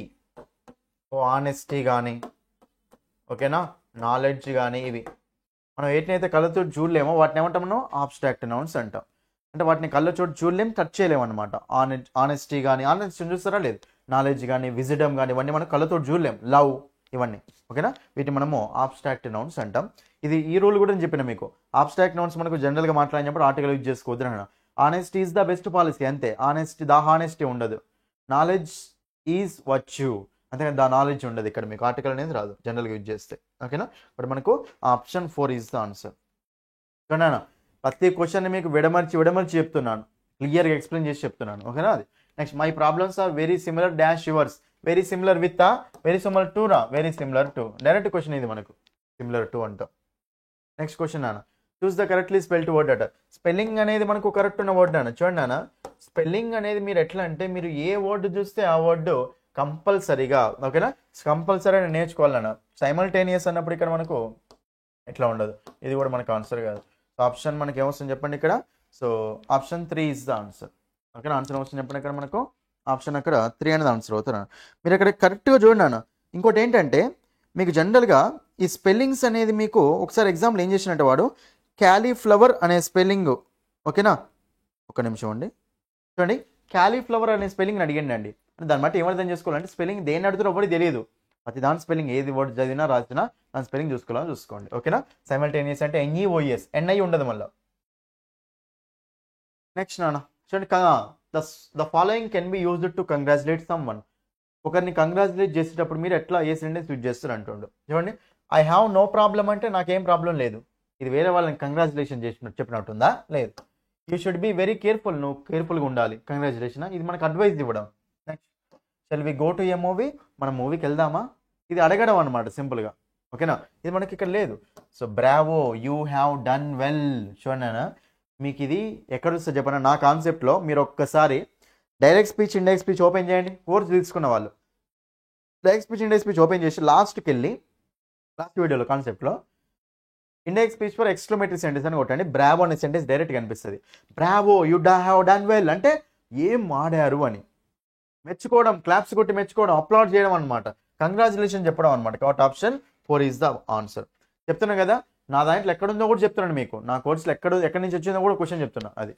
Honesty కానీ, ఓకేనా, నాలెడ్జ్ కానీ, ఇవి మనం వేటినైతే కళ్ళతో చూడలేమో వాటిని ఏమంటాం మనం? ఆబ్స్ట్రాక్ట్ నౌన్స్ అంటాం. అంటే వాటిని కళ్ళ చోటు చూడలేం, టచ్ చేయలేము అనమాట. ఆనెస్టీ కానీ, ఆనెస్టీ చూస్తారా లేదు, నాలెడ్జ్ కానీ, విజిడమ్ కానీ, ఇవన్నీ మనం కళ్ళతో చూడలేం. లవ్, ఇవన్నీ. ఓకేనా, వీటిని మనము ఆబ్స్ట్రాక్ట్ నౌన్స్ అంటాం. ఇది ఈ రూల్ కూడా నేను చెప్పిన మీకు. ఆబ్స్ట్రాక్ట్ నౌన్స్ మనకు జనరల్గా మాట్లాడినప్పుడు ఆర్టికల్ యూజ్ చేసుకోవద్దు అన్న. Honesty is the best policy, అంతే. ఆనెస్టీ, ద హానెస్టీ ఉండదు. నాలెడ్జ్ ఈజ్ వర్చ్యూ, అంతే. ద నాలెడ్జ్ ఉండదు ఇక్కడ మీకు, ఆర్టికల్ అనేది రాదు జనరల్గా యూజ్ చేస్తే. ఓకేనా, బట్ మనకు ఆప్షన్ 4 ఈజ్ ద ఆన్సర్. చూడండి, ప్రతి క్వశ్చన్ మీకు విడమర్చి చెప్తున్నాను, క్లియర్గా ఎక్స్ప్లెయిన్ చేసి చెప్తున్నాను. ఓకేనా, అది next. My problems are very similar dash yours. Very similar with very similar to రా, very similar to. Direct question ఇది మనకు, సిమిలర్ టు అంటాం. నెక్స్ట్ క్వశ్చన్ నాన్న, choose the correctly spelled word అట. స్పెల్లింగ్ అనేది మనకు కరెక్ట్ ఉన్న వర్డ్ అన్న. చూడండి నాన్న, స్పెల్లింగ్ అనేది మీరు ఎట్లా అంటే మీరు ఏ వర్డ్ చూస్తే ఆ వర్డ్ కంపల్సరీగా, ఓకేనా, కంపల్సరీ నేర్చుకోవాలన్న. సైమల్టేనియస్ అన్నప్పుడు ఇక్కడ మనకు ఎట్లా ఉండదు. ఇది కూడా మనకు ఆన్సర్ కాదు. సో ఆప్షన్ మనకి ఏమొస్తుంది చెప్పండి ఇక్కడ? So option 3 is the answer. ఓకేనా, ఆన్సర్ ఏమొస్తుంది చెప్పండి ఇక్కడ మనకు? ఆప్షన్ అక్కడ 3 అనేది ఆన్సర్ అవుతున్నాను. మీరు ఇక్కడ కరెక్ట్గా చూడండి అన్న. ఇంకోటి ఏంటంటే మీకు జనరల్గా ఈ స్పెల్లింగ్స్ అనేది మీకు ఒకసారి ఎగ్జాంపుల్ ఏం చేసినట్టు వాడు క్యాలీఫ్లవర్ అనే స్పెల్లింగ్, ఓకేనా, ఒక నిమిషం అండి. చూడండి, క్యాలీఫ్లవర్ అనే స్పెల్లింగ్ అడిగండి అండి. దాన్ని బట్టి ఏమర్థం చేసుకోవాలంటే స్పెల్లింగ్ దేన్ని అడుగుతారో ఒకటి తెలియదు. ప్రతి దాని స్పెల్లింగ్ ఏది వర్డ్ చదివినా రాసినా దాని స్పెల్లింగ్ చూసుకోండి. ఓకేనా, సైమల్టేనియస్ అంటే NEOES, NI ఉండదు మళ్ళీ. నెక్స్ట్ నాన్న చూడండి, the following can be used to congratulate someone. ఒకరిని కంగ్రాచులేట్ చేసేటప్పుడు మీరు ఎట్లా ఏ సెంటెన్స్ యూజ్ చేస్తారు అంటుండు. చూడండి, ఐ హ్యావ్ నో ప్రాబ్లం అంటే నాకేం ప్రాబ్లం లేదు. ఇది వేరే వాళ్ళని కంగ్రాచులేషన్ చెప్పినట్టుందా? లేదు. You should be very careful, నువ్వు కేర్ఫుల్గా ఉండాలి. కంగ్రాచులేషన్, ఇది మనకు అడ్వైస్ ఇవ్వడం. Next, shall we go to A movie, మనం మూవీకి వెళ్దామా, ఇది అడగడం అనమాట సింపుల్గా. ఓకేనా, ఇది మనకి ఇక్కడ లేదు. So Bravo, you have done well. చూడండి, మీకు ఇది ఎక్కడ వస్తే చెప్పండి. నా కాన్సెప్ట్లో మీరు ఒక్కసారి direct speech, indirect speech open చేయండి. కోర్స్ తీసుకున్న వాళ్ళు direct speech, indirect speech open చేసి లాస్ట్కి వెళ్ళి లాస్ట్ వీడియోలో కాన్సెప్ట్లో indirect speech for exclamatory sentence అని కొట్టండి. బ్రావో అనే సెంటెన్స్ డైరెక్ట్ కనిపిస్తుంది. Bravo, you have done well అంటే ఏం ఆడారు అని మెచ్చుకోవడం, క్లాప్స్ కొట్టి మెచ్చుకోవడం, అప్లాడ్ చేయడం అనమాట. కంగ్రాచులేషన్ చెప్పడం అనమాట. కాబట్టి ఆప్షన్ 4 ఈజ్ ద ఆన్సర్. చెప్తున్నాను కదా, నా దాంట్లో ఎక్కడుందో కూడా చెప్తున్నాను మీకు. నా కోర్సులో ఎక్కడి నుంచి వచ్చిందో కూడా క్వశ్చన్ చెప్తున్నా. అది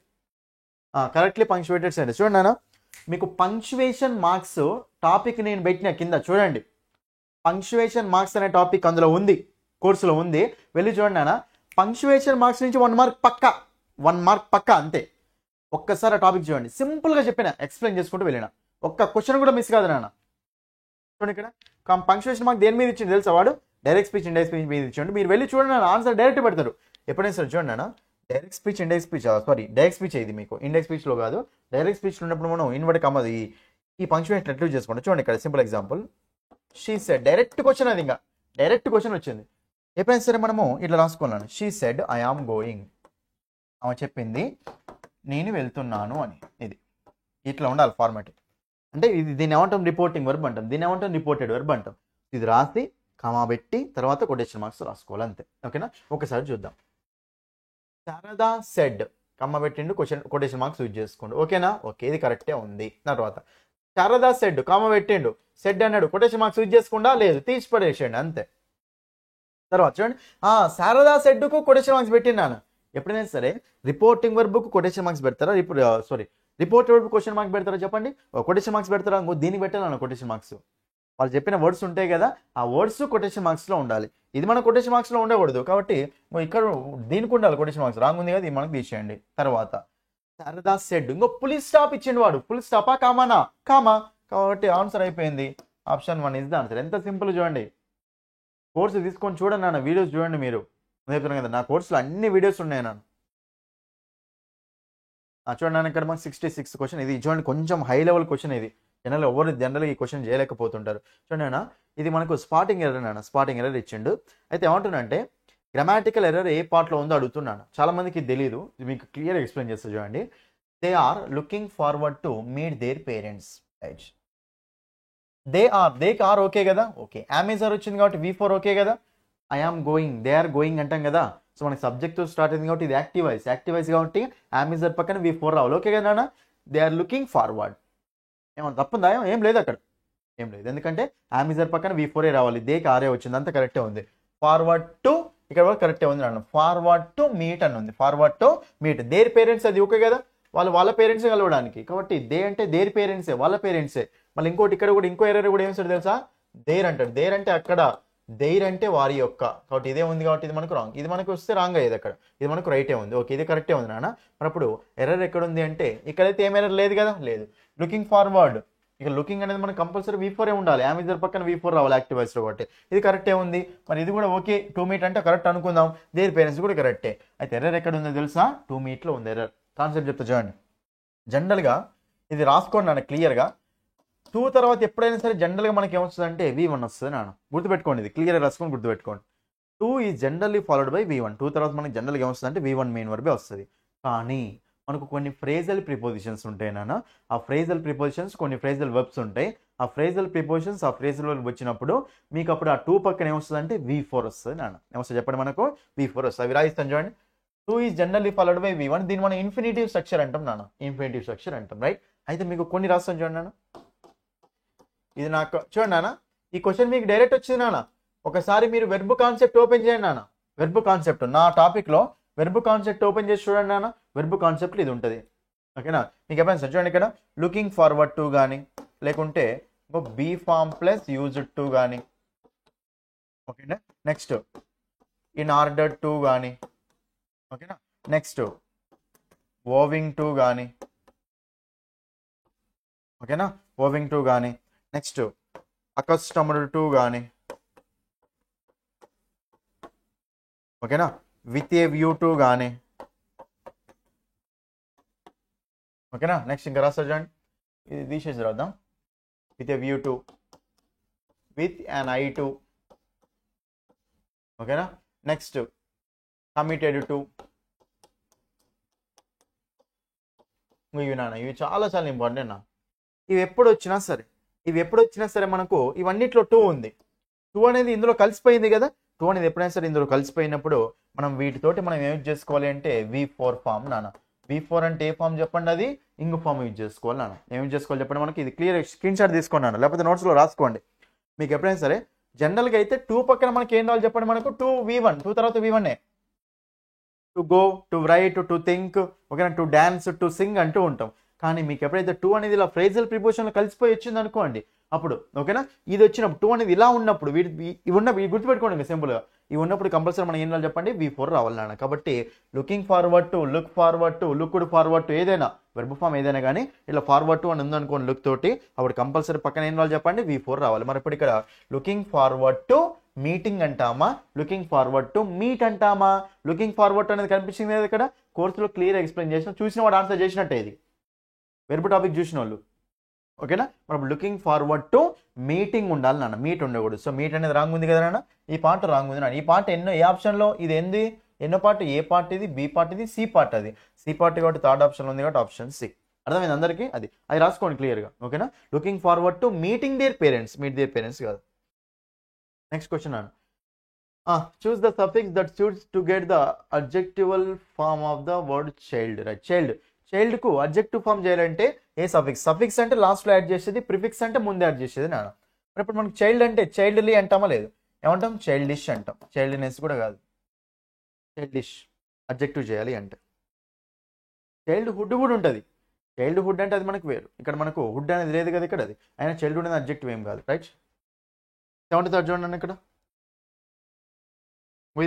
కరెక్ట్లీ పంక్చువేటెడ్ సెంటెన్స్. చూడండి నాన్న, మీకు పంక్చువేషన్ మార్క్స్ టాపిక్ నేను పెట్టిన కింద చూడండి. పంక్చువేషన్ మార్క్స్ అనే టాపిక్ అందులో ఉంది, కోర్సులో ఉంది. వెళ్ళి చూడండి నాన్న. పంక్చువేషన్ మార్క్స్ నుంచి 1 మార్క్ పక్కా అంతే. ఒక్కసారి ఆ టాపిక్ చూడండి. సింపుల్గా చెప్పిన, ఎక్స్ప్లెయిన్ చేసుకుంటూ వెళ్ళిన, ఒక్క క్వశ్చన్ కూడా మిస్ కాదు నాన్న. చూడండి ఇక్కడ పంక్చువేషన్ మార్క్ దేని మీద ఇచ్చింది తెలుసా వాడు? డైరెక్ట్ స్పీచ్, ఇండైరెక్ట్ స్పీచ్ మీద ఇచ్చిండు. మీరు వెళ్ళి చూడండి నాన్న, ఆన్సర్ డైరెక్ట్ పెడతారు ఎప్పుడైనా సరే. చూడండి నాన్న, direct speech, indirect speech, direct speech ఇది మీకు. ఇండైరెక్ట్ స్పీచ్లో కాదు, డైరెక్ట్ స్పీచ్లో ఉన్నప్పుడు మనం ఇన్వర్ట్ కమ్మది ఈ పంక్చువేషన్ ఎట్లా చేసుకోండి. చూడండి ఇక్కడ simple example. She said, direct question, అది ఇంకా డైరెక్ట్ క్వశ్చన్ వచ్చింది. ఎప్పుడైనా సరే మనము ఇట్లా రాసుకున్నాను. She said I am going, ఆమె చెప్పింది నేను వెళ్తున్నాను అని. ఇది ఇట్లా ఉండాలి ఫార్మాట్. అంటే ఇది దీన్ని ఏమంటాం? రిపోర్టింగ్ వర్బ్ అంటాం. దీన్ని ఏమంటాం? రిపోర్టెడ్ వర్బ్ అంటాం. ఇది రాసి కమా పెట్టి తర్వాత కొటేషన్ మార్క్స్ రాసుకోవాలి అంతే. ఓకేనా, ఒకసారి చూద్దాం. శారదా సెడ్ కమ్మ పెట్టిండు కొటేషన్ మార్క్స్ యూజ్ చేసుకోండి. ఓకేనా? ఓకే, ఇది కరెక్టే ఉంది. తర్వాత శారదా సెడ్ కమ్మ పెట్టిండు, సెడ్ అన్నాడు, కొటేషన్ మార్క్స్ యూజ్ చేసుకుండా లేదు, తీసి పడేసేయండి అంతే. తర్వాత చూడండి, శారదా సెడ్కు కొటేషన్ మార్క్స్ పెట్టినాను. ఎప్పుడైనా సరే రిపోర్టింగ్ వర్బ్కు కొటేషన్ మార్క్స్ పెడతారా? రిపోర్ట్ వర్బ్ క్వశ్చన్ మార్క్స్ పెడతారా చెప్పండి? కొటేషన్ మార్క్స్ పెడతారా? దీనికి పెట్టాను కొటేషన్ మార్క్స్. వాళ్ళు చెప్పిన వర్డ్స్ ఉంటాయి కదా, ఆ వర్డ్స్ కొటేషన్ మార్క్స్లో ఉండాలి. ఇది మన కొటేషన్ మార్క్స్లో ఉండకూడదు, కాబట్టి ఇక్కడ దీనికి ఉండాలి కొటేషన్ మార్క్స్. రాంగ్ ఉంది కదా, ఇది మనకు తీసేయండి. తర్వాత శారదా సెడ్, ఇంకో ఫుల్ స్టాప్ ఇచ్చిండు వాడు. ఫుల్ స్టాపా కామానా? కామా. కాబట్టి ఆన్సర్ అయిపోయింది. Option 1 is the answer. ఎంత సింపుల్ చూడండి. కోర్సు తీసుకొని చూడండి నాన్న, వీడియోస్ చూడండి. మీరు చెప్తున్నాను కదా, నా కోర్సులో అన్ని వీడియోస్ ఉన్నాయి నాన్న. చూడండి నాన్న, ఇక్కడ మనకు 66 క్వశ్చన్. ఇది చూడండి, కొంచెం హై లెవెల్ క్వశ్చన్. ఇది జనరల్ ఈ క్వశ్చన్ చేయలేకపోతుంటారు. చూడండి నాన్న, ఇది మనకు స్పాటింగ్ ఎర్రర్ నాన్న. స్పాటింగ్ ఎర్రర్ ఇచ్చిండు. అయితే ఏమంటున్నా అంటే గ్రామాటికల్ ఎర్రర్ ఏ పార్ట్లో ఉందో అడుగుతున్నాను. చాలా మందికి తెలియదు, మీకు క్లియర్ ఎక్స్ప్లెయిన్ చేస్తా చూడండి. They are looking forward to meet their parents. They are okay కదా? ఓకే. అమెజార్ వచ్చింది కాబట్టి V4 ఓకే కదా? I am going, they are going అంటాం కదా. సో మనకి సబ్జెక్ట్ స్టార్ట్ అయింది కాబట్టి ఇది యాక్టివ్ వాయిస్ కాబట్టి అమెజార్ పక్కన V4 రావాలి. ఓకే కదా నాన్న? They are looking forward. ఏమన్నా తప్పుందా? ఏం లేదు అక్కడ, ఏం లేదు. ఎందుకంటే అమెజార్ పక్కన V4 రావాలి. దేకి ఆరే వచ్చింది, అంతా కరెక్టే ఉంది. ఫార్వర్డ్ టు ఇక్కడ వరకు కరెక్టే ఉంది నాన్న. ఫార్వర్డ్ టు మీట్ అని ఉంది. Forward to meet their parents, అది ఓకే కదా? వాళ్ళ పేరెంట్స్ కలవడానికి, కాబట్టి దే అంటే దేర్ పేరెంట్సే, వాళ్ళ పేరెంట్సే. మళ్ళీ ఇంకోటి ఇక్కడ కూడా ఇంకో ఎర్రర్ కూడా ఏమిస్తాడు తెలుసా? దేర్ అంటాడు. దేర్ అంటే అక్కడ, దేర్ అంటే వారి యొక్క. కాబట్టి ఇదే ఉంది కాబట్టి ఇది మనకు రాంగ్. ఇది మనకు వస్తే రాంగ్ అయ్యేది అక్కడ, ఇది మనకు రైటే ఉంది. ఓకే, ఇది కరెక్టే ఉంది నాన్న. మరి అప్పుడు ఎర్రర్ ఎక్కడ ఉంది అంటే ఇక్కడైతే ఏం ఎర్రర్ లేదు కదా? లేదు. లుకింగ్ ఫార్వర్డ్, ఇక లుకింగ్ అనేది మనకు కంపల్సరీ V4 ఉండాలి. అమెజార్ పక్కన V4 రావాలి యాక్టివ్ వాయిస్ లో కాబట్టి ఇది కరెక్టే ఉంది. మరి ఇది కూడా ఓకే, టు మీట్ అంటే కరెక్ట్ అనుకుందాం. దేర్ పేరెంట్స్ కూడా కరెక్టే. అయితే ఎర్రర్ ఎక్కడ ఉందో తెలుసా? టు మీట్లో ఉంది ఎర్రర్. కాన్సెప్ట్ చెప్తా చూడండి. జనరల్గా ఇది రాసుకోండి నాన్న క్లియర్గా. 2 తర్వాత ఎప్పుడైనా సరే జనరల్గా మనకి ఏమొస్తుంది అంటే V1 వస్తుంది నాన్న. గుర్తుపెట్టుకోండి, ఇది క్లియర్గా రాసుకొని గుర్తుపెట్టుకోండి. 2 is generally followed by V1. 2 తర్వాత మనకి జనరల్గా ఏమొస్తుంది అంటే V1 మెయిన్ వర్బే వస్తుంది. కానీ మనకు కొన్ని ఫ్రేజల్ ప్రిపోజిషన్స్ ఉంటాయి నాన్న. ఆ ఫ్రేజల్ ప్రిపోజిషన్స్, కొన్ని ఫ్రేజల్ వర్బ్స్ ఉంటాయి. ఆ ఫ్రేజల్ ప్రిపోజిషన్స్, ఆ ఫ్రేజల్ వర్బ్ వచ్చినప్పుడు మీకు అప్పుడు ఆ 2 పక్కన ఏమొస్తుంది అంటే V4 వస్తుంది నాన్న. ఏమొస్తుంది చెప్పండి? మనకు V4 వస్తుంది. అవి రాయిస్తాను చూడండి. 2 is generally followed by V1. దీన్ని మనం ఇన్ఫినిటివ్ స్ట్రక్చర్ అంటాం నాన్న. ఇన్ఫినిటివ్ స్ట్రక్చర్ అంటాం, రైట్? అయితే మీకు కొన్ని రాస్తాను చూడండి నాన్న. ఇది నాకు చూడండి నాన్న, ఈ క్వశ్చన్ మీకు డైరెక్ట్ వచ్చింది నాన్న. ఒకసారి మీరు వెర్బ్ కాన్సెప్ట్ ఓపెన్ చేయండి నాన్న. వెర్బ్ కాన్సెప్ట్ నా టాపిక్లో వెర్బ్ కాన్సెప్ట్ ఓపెన్ చేసి చూడండి నాన్న. వెర్బ్ కాన్సెప్ట్ ఇది ఉంటుంది. ఓకేనా? మీకు ఎప్పుడైనా చూడండి ఇక్కడ లుకింగ్ ఫార్వర్డ్ టు కానీ, లేకుంటే be form plus used to కానీ, ఓకేనా? నెక్స్ట్ ఇన్ ఆర్డర్ టు కానీ, ఓకేనా? నెక్స్ట్ ఓవింగ్ టు కానీ, ఓకేనా? ఓవింగ్ టు కానీ, నెక్స్ట్ అకస్టమర్డ్ టు కానీ, ఓకేనా? విత్ ఏ వ్యూ టు కానీ, ఓకేనా? నెక్స్ట్ ఇంకా రాస్తా చూడండి, ఇది తీసేసి రాద్దాం. With a view to, with an I to, ఓకేనా? Next committed to. ఇవి నాన్న, ఇవి చాలా చాలా ఇంపార్టెంట్ నా. ఇవి ఎప్పుడు వచ్చినా సరే మనకు ఇవన్నిట్లో 2 ఉంది. 2 అనేది ఇందులో కలిసిపోయింది కదా. 2 అనేది ఎప్పుడైనా సరే ఇందులో కలిసిపోయినప్పుడు మనం వీటితోటి మనం ఏం యూజ్ చేసుకోవాలి అంటే V4 ఫామ్ నాన్న. V4 అంటే ఏ ఫామ్ చెప్పండి? అది ఇంగ్ ఫామ్ యూజ్ చేసుకోవాలి నాన్న. ఏం యూజ్ చేసుకోవాలి చెప్పండి? మనకి ఇది క్లియర్ స్క్రీన్ షాట్ తీసుకున్నాను, లేకపోతే నోట్స్లో రాసుకోండి. మీకు ఎప్పుడైనా సరే జనరల్గా అయితే 2 పక్కన మనకి ఏం రావాలి చెప్పండి? మనకు 2V1, 2 తర్వాత V1. To go, to right, to think, ఓకేనా? టు డాన్స్, టు సింగ్ అంటూ ఉంటాం. కానీ మీకు ఎప్పుడైతే 2 అనేది ఇలా ఫ్రేజల్ ప్రిపోజిషన్లో కలిసిపోయి వచ్చింది అనుకోండి, అప్పుడు ఓకేనా, ఇది వచ్చినప్పుడు 2 అనేది ఇలా ఉన్నప్పుడు ఇవి గుర్తుపెట్టుకోండి సింపుల్గా. ఇవి ఉన్నప్పుడు కంపల్సరీ మనం ఏం రావాలి చెప్పండి? V4 రావాలి నాన్న. కాబట్టి looking forward to, look forward to, looked forward to, ఏదైనా వెర్బ్ ఫామ్ ఏదైనా కానీ ఇలా ఫార్వర్డ్ టు అని ఉందనుకోండి లుక్ తోటి, అప్పుడు కంపల్సరీ పక్కన ఏం రావాలి చెప్పండి? V4 రావాలి. మరి ఇప్పుడు ఇక్కడ లుకింగ్ ఫార్వర్డ్ టు మీటింగ్ అంటామా, లుకింగ్ ఫార్వర్డ్ టు మీట్ అంటామా? లుకింగ్ ఫార్వర్డ్ అనేది కనిపించింది కదా ఇక్కడ, కోర్సులో క్లియర్ ఎక్స్ప్లెయిన్ చేసిన, చూసిన వాడు ఆన్సర్ చేసినట్టే. ఇది వెర్బ్ టాపిక్ చూసిన వాళ్ళు, ఓకేనా? మనం లుకింగ్ ఫార్వర్డ్ టు మీటింగ్ ఉండాలి నాన్న, మీట్ ఉండకూడదు. సో మీట్ అనేది రాంగ్ ఉంది కదా నాన్న. ఈ పార్ట్ రాంగ్ ఉంది నాన్న. ఈ పార్ట్ ఏ ఆప్షన్లో ఇది ఏంది? ఎన్నో పార్ట్? ఏ పార్ట్ ఇది? బి పార్ట్ ఇది? సి పార్ట్ అది? సి పార్ట్ కాబట్టి థర్డ్ ఆప్షన్లో ఉంది కాబట్టి ఆప్షన్ సి. అర్థమైంది అందరికీ? అది రాసుకోండి క్లియర్గా, ఓకేనా? Looking forward to meeting their parents, meet their parents కాదు. నెక్స్ట్ క్వశ్చన్ నాన్న, choose the suffix that suits to get the అడ్జెక్టివల్ form of the word child. Right, child కు అడ్జెక్టివ్ ఫార్మ్ చేయాలంటే ఏ సఫిక్స్? సఫిక్స్ అంటే లాస్ట్ లో యాడ్ చేసేది, ప్రిఫిక్స్ అంటే ముందే యాడ్ చేసేది నాన్న. మరి ఇప్పుడు మనకు చైల్డ్ అంటే చైల్డ్లీ అంటామా లేదు? ఏమంటాం? చైల్డిష్ అంటాం. చైల్డ్నెస్ కూడా కాదు, చైల్డిష్ అడ్జెక్టివ్ చేయాలి అంటే. చైల్డ్హుడ్ కూడా ఉంటుంది. చైల్డ్హుడ్ అంటే అది మనకు వేరు, ఇక్కడ మనకు హుడ్ అనేది లేదు కదా ఇక్కడ. అది అయినా చైల్డ్హుడ్ అనేది అడ్జెక్టివ్ ఏం కాదు. రైట్, 73rd చూడండి ఇక్కడ.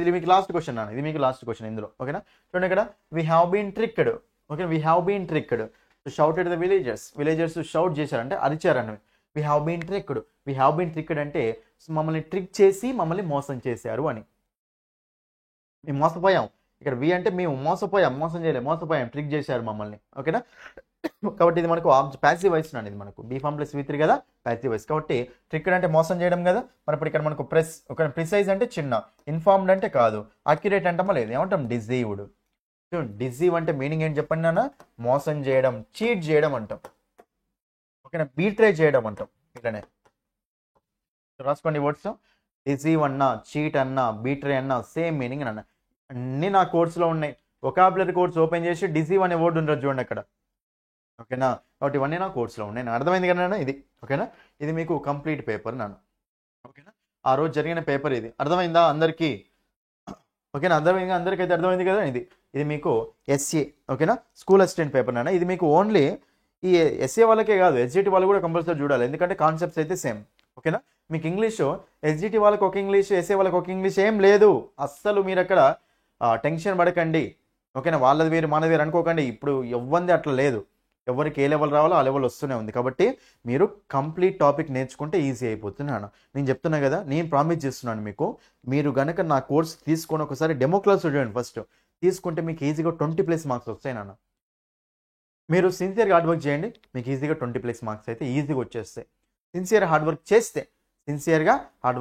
ఇది మీకు లాస్ట్ క్వశ్చన్ నాన్న, ఇది మీకు లాస్ట్ క్వశ్చన్ ఇందులో. ఓకేనా, చూడండి ఇక్కడ. We have been ట్రిక్డ్. Okay, we have been ట్రిక్డ్. Shouted the villagers shout చేశారంటే అరిచారని. We have been ట్రిక్డ్. We have been ట్రిక్డ్ అంటే మమ్మల్ని ట్రిక్ చేసి మమ్మల్ని మోసం చేశారు అని. మేము మోసపోయాం. ఇక్కడ వి అంటే మేము మోసపోయాం, మోసం చేయలేదు, మోసపోయాం, ట్రిక్ చేశారు మమ్మల్ని. ఓకేనా, కాబట్టి ఇది మనకు ప్యాసివ్ వాయిస్ నాన్న. ఇది మనకు బీ ఫామ్ ప్లస్ V3 కదా, ప్యాసివ్ వాయిస్. కాబట్టి ట్రిక్డ్ అంటే మోసం చేయడం కదా. మరి ఇప్పుడు ఇక్కడ మనకు ప్రిసైజ్ అంటే చిన్న, ఇన్ఫార్మ్డ్ అంటే కాదు, అక్యురేట్ అంటామా లేదు, ఏమంటాం? డిజీవ్డ్. డిజీవ్ అంటే మీనింగ్ ఏంటి చెప్పండి నాన్న? మోసం చేయడం, చీట్ చేయడం అంటాం. ఓకేనా, బీట్రే చేయడం అంటాం. ఇట్లనే రాసుకోండి వర్డ్స్. డిజీవ్ అన్నా, చీట్ అన్నా, బీట్రే అన్నా సేమ్ మీనింగ్ అన్న. అన్ని నా కోర్సులో ఉన్నాయి. వొకాబులరీ కోర్స్ ఓపెన్ చేసి డిజీవ్ అనే వర్డ్ ఉండదు చూడండి అక్కడ. ఓకేనా, కాబట్టి ఇవన్నీ నా కోర్సులో ఉన్నాయి. అర్థమైంది కదా ఇది. ఓకేనా, ఇది మీకు కంప్లీట్ పేపర్ నాన్న. ఓకేనా, ఆ రోజు జరిగిన పేపర్ ఇది. అర్థమైందా అందరికీ? ఓకేనా, అర్థమైంది అందరికీ? అయితే అర్థమైంది కదా. ఇది మీకు ఎస్ఏ. ఓకేనా, స్కూల్ అసిస్టెంట్ పేపర్ నాన్న. ఇది మీకు ఓన్లీ ఈ ఎస్ఏ వాళ్ళకే కాదు, ఎస్జిటి వాళ్ళు కూడా కంపల్సరీ చూడాలి, ఎందుకంటే కాన్సెప్ట్స్ అయితే సేమ్. ఓకేనా, మీకు ఇంగ్లీషు ఎస్జిటి వాళ్ళకి ఒక ఇంగ్లీష్, ఎస్ఏ వాళ్ళకి ఒక ఇంగ్లీష్ ఏం లేదు. అస్సలు మీరు అక్కడ టెన్షన్ పడకండి. ఓకేనా, వాళ్ళది వేరు మనది వేరు అనుకోకండి. ఇప్పుడు ఎవ్వంది అట్లా లేదు. ఎవరికి ఏ లెవెల్ రావాలో ఆ లెవెల్ వస్తూనే ఉంది. కాబట్టి మీరు కంప్లీట్ టాపిక్ నేర్చుకుంటే ఈజీ అయిపోతున్నాను. నేను చెప్తున్నా కదా, నేను ప్రామిస్ చేస్తున్నాను మీకు. మీరు గనక నా కోర్స్ తీసుకొని ఒకసారి డెమో క్లాస్ చూడండి ఫస్ట్, తీసుకుంటే మీకు ఈజీగా 20+ మార్క్స్ వస్తాయి నాన్న. మీరు సిన్సియర్గా హార్డ్ వర్క్ చేయండి, మీకు ఈజీగా 20+ మార్క్స్ అయితే ఈజీగా వచ్చేస్తాయి. సిన్సియర్గా హార్డ్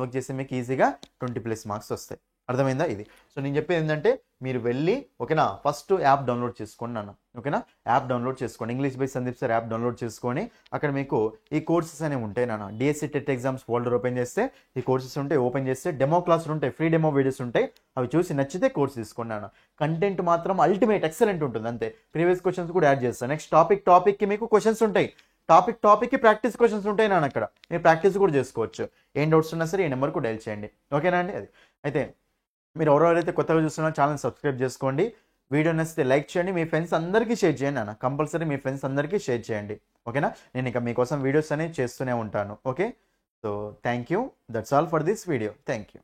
వర్క్ చేస్తే మీకు ఈజీగా 20+ మార్క్స్ వస్తాయి. అర్థమైందా ఇది? సో నేను చెప్పేది ఏంటంటే మీరు వెళ్ళి, ఓకేనా, ఫస్ట్ యాప్ డౌన్లోడ్ చేసుకోండి నాన్న. ఓకేనా, యాప్ డౌన్లోడ్ చేసుకోండి, English by Sandeep sir app download చేసుకొని అక్కడ మీకు ఈ కోర్సెస్ అనేవి ఉంటాయి నాన్న. DSC TET exams folder open చేస్తే ఈ కోర్సెస్ ఉంటాయి. ఓపెన్ చేస్తే డెమో క్లాసులు ఉంటాయి, ఫ్రీ డెమో వీడియోస్ ఉంటాయి. అవి చూసి నచ్చితే కోర్స్ తీసుకోండి నాన్న. కంటెంట్ మాత్రం అల్టిమేట్ ఎక్సలెంట్ ఉంటుంది అంతే. ప్రీవియస్ క్వశ్చన్స్ కూడా యాడ్ చేస్తాను. నెక్స్ట్ టాపిక్కి మీకు క్వశ్చన్స్ ఉంటాయి. టాపిక్కి ప్రాక్టీస్ క్వశ్చన్స్ ఉంటాయి నాన్న. అక్కడ మీరు ప్రాక్టీస్ కూడా చేసుకోవచ్చు. ఏం డౌట్స్ ఉన్నా సరే ఈ నెంబర్కు డైల్ చేయండి. ఓకేనా అండి? అది అయితే మీరు ఎవరెవరైతే కొత్తగా చూస్తున్నారో ఛానల్ సబ్స్క్రైబ్ చేసుకోండి. వీడియో నచ్చితే లైక్ చేయండి, మీ ఫ్రెండ్స్ అందరికీ షేర్ చేయండి అన్న. కంపల్సరీ మీ ఫ్రెండ్స్ అందరికీ షేర్ చేయండి. ఓకేనా, నేను ఇక మీకోసం వీడియోస్ అనేవి చేస్తూనే ఉంటాను. Okay, so thank you. That's all for this video. Thank you.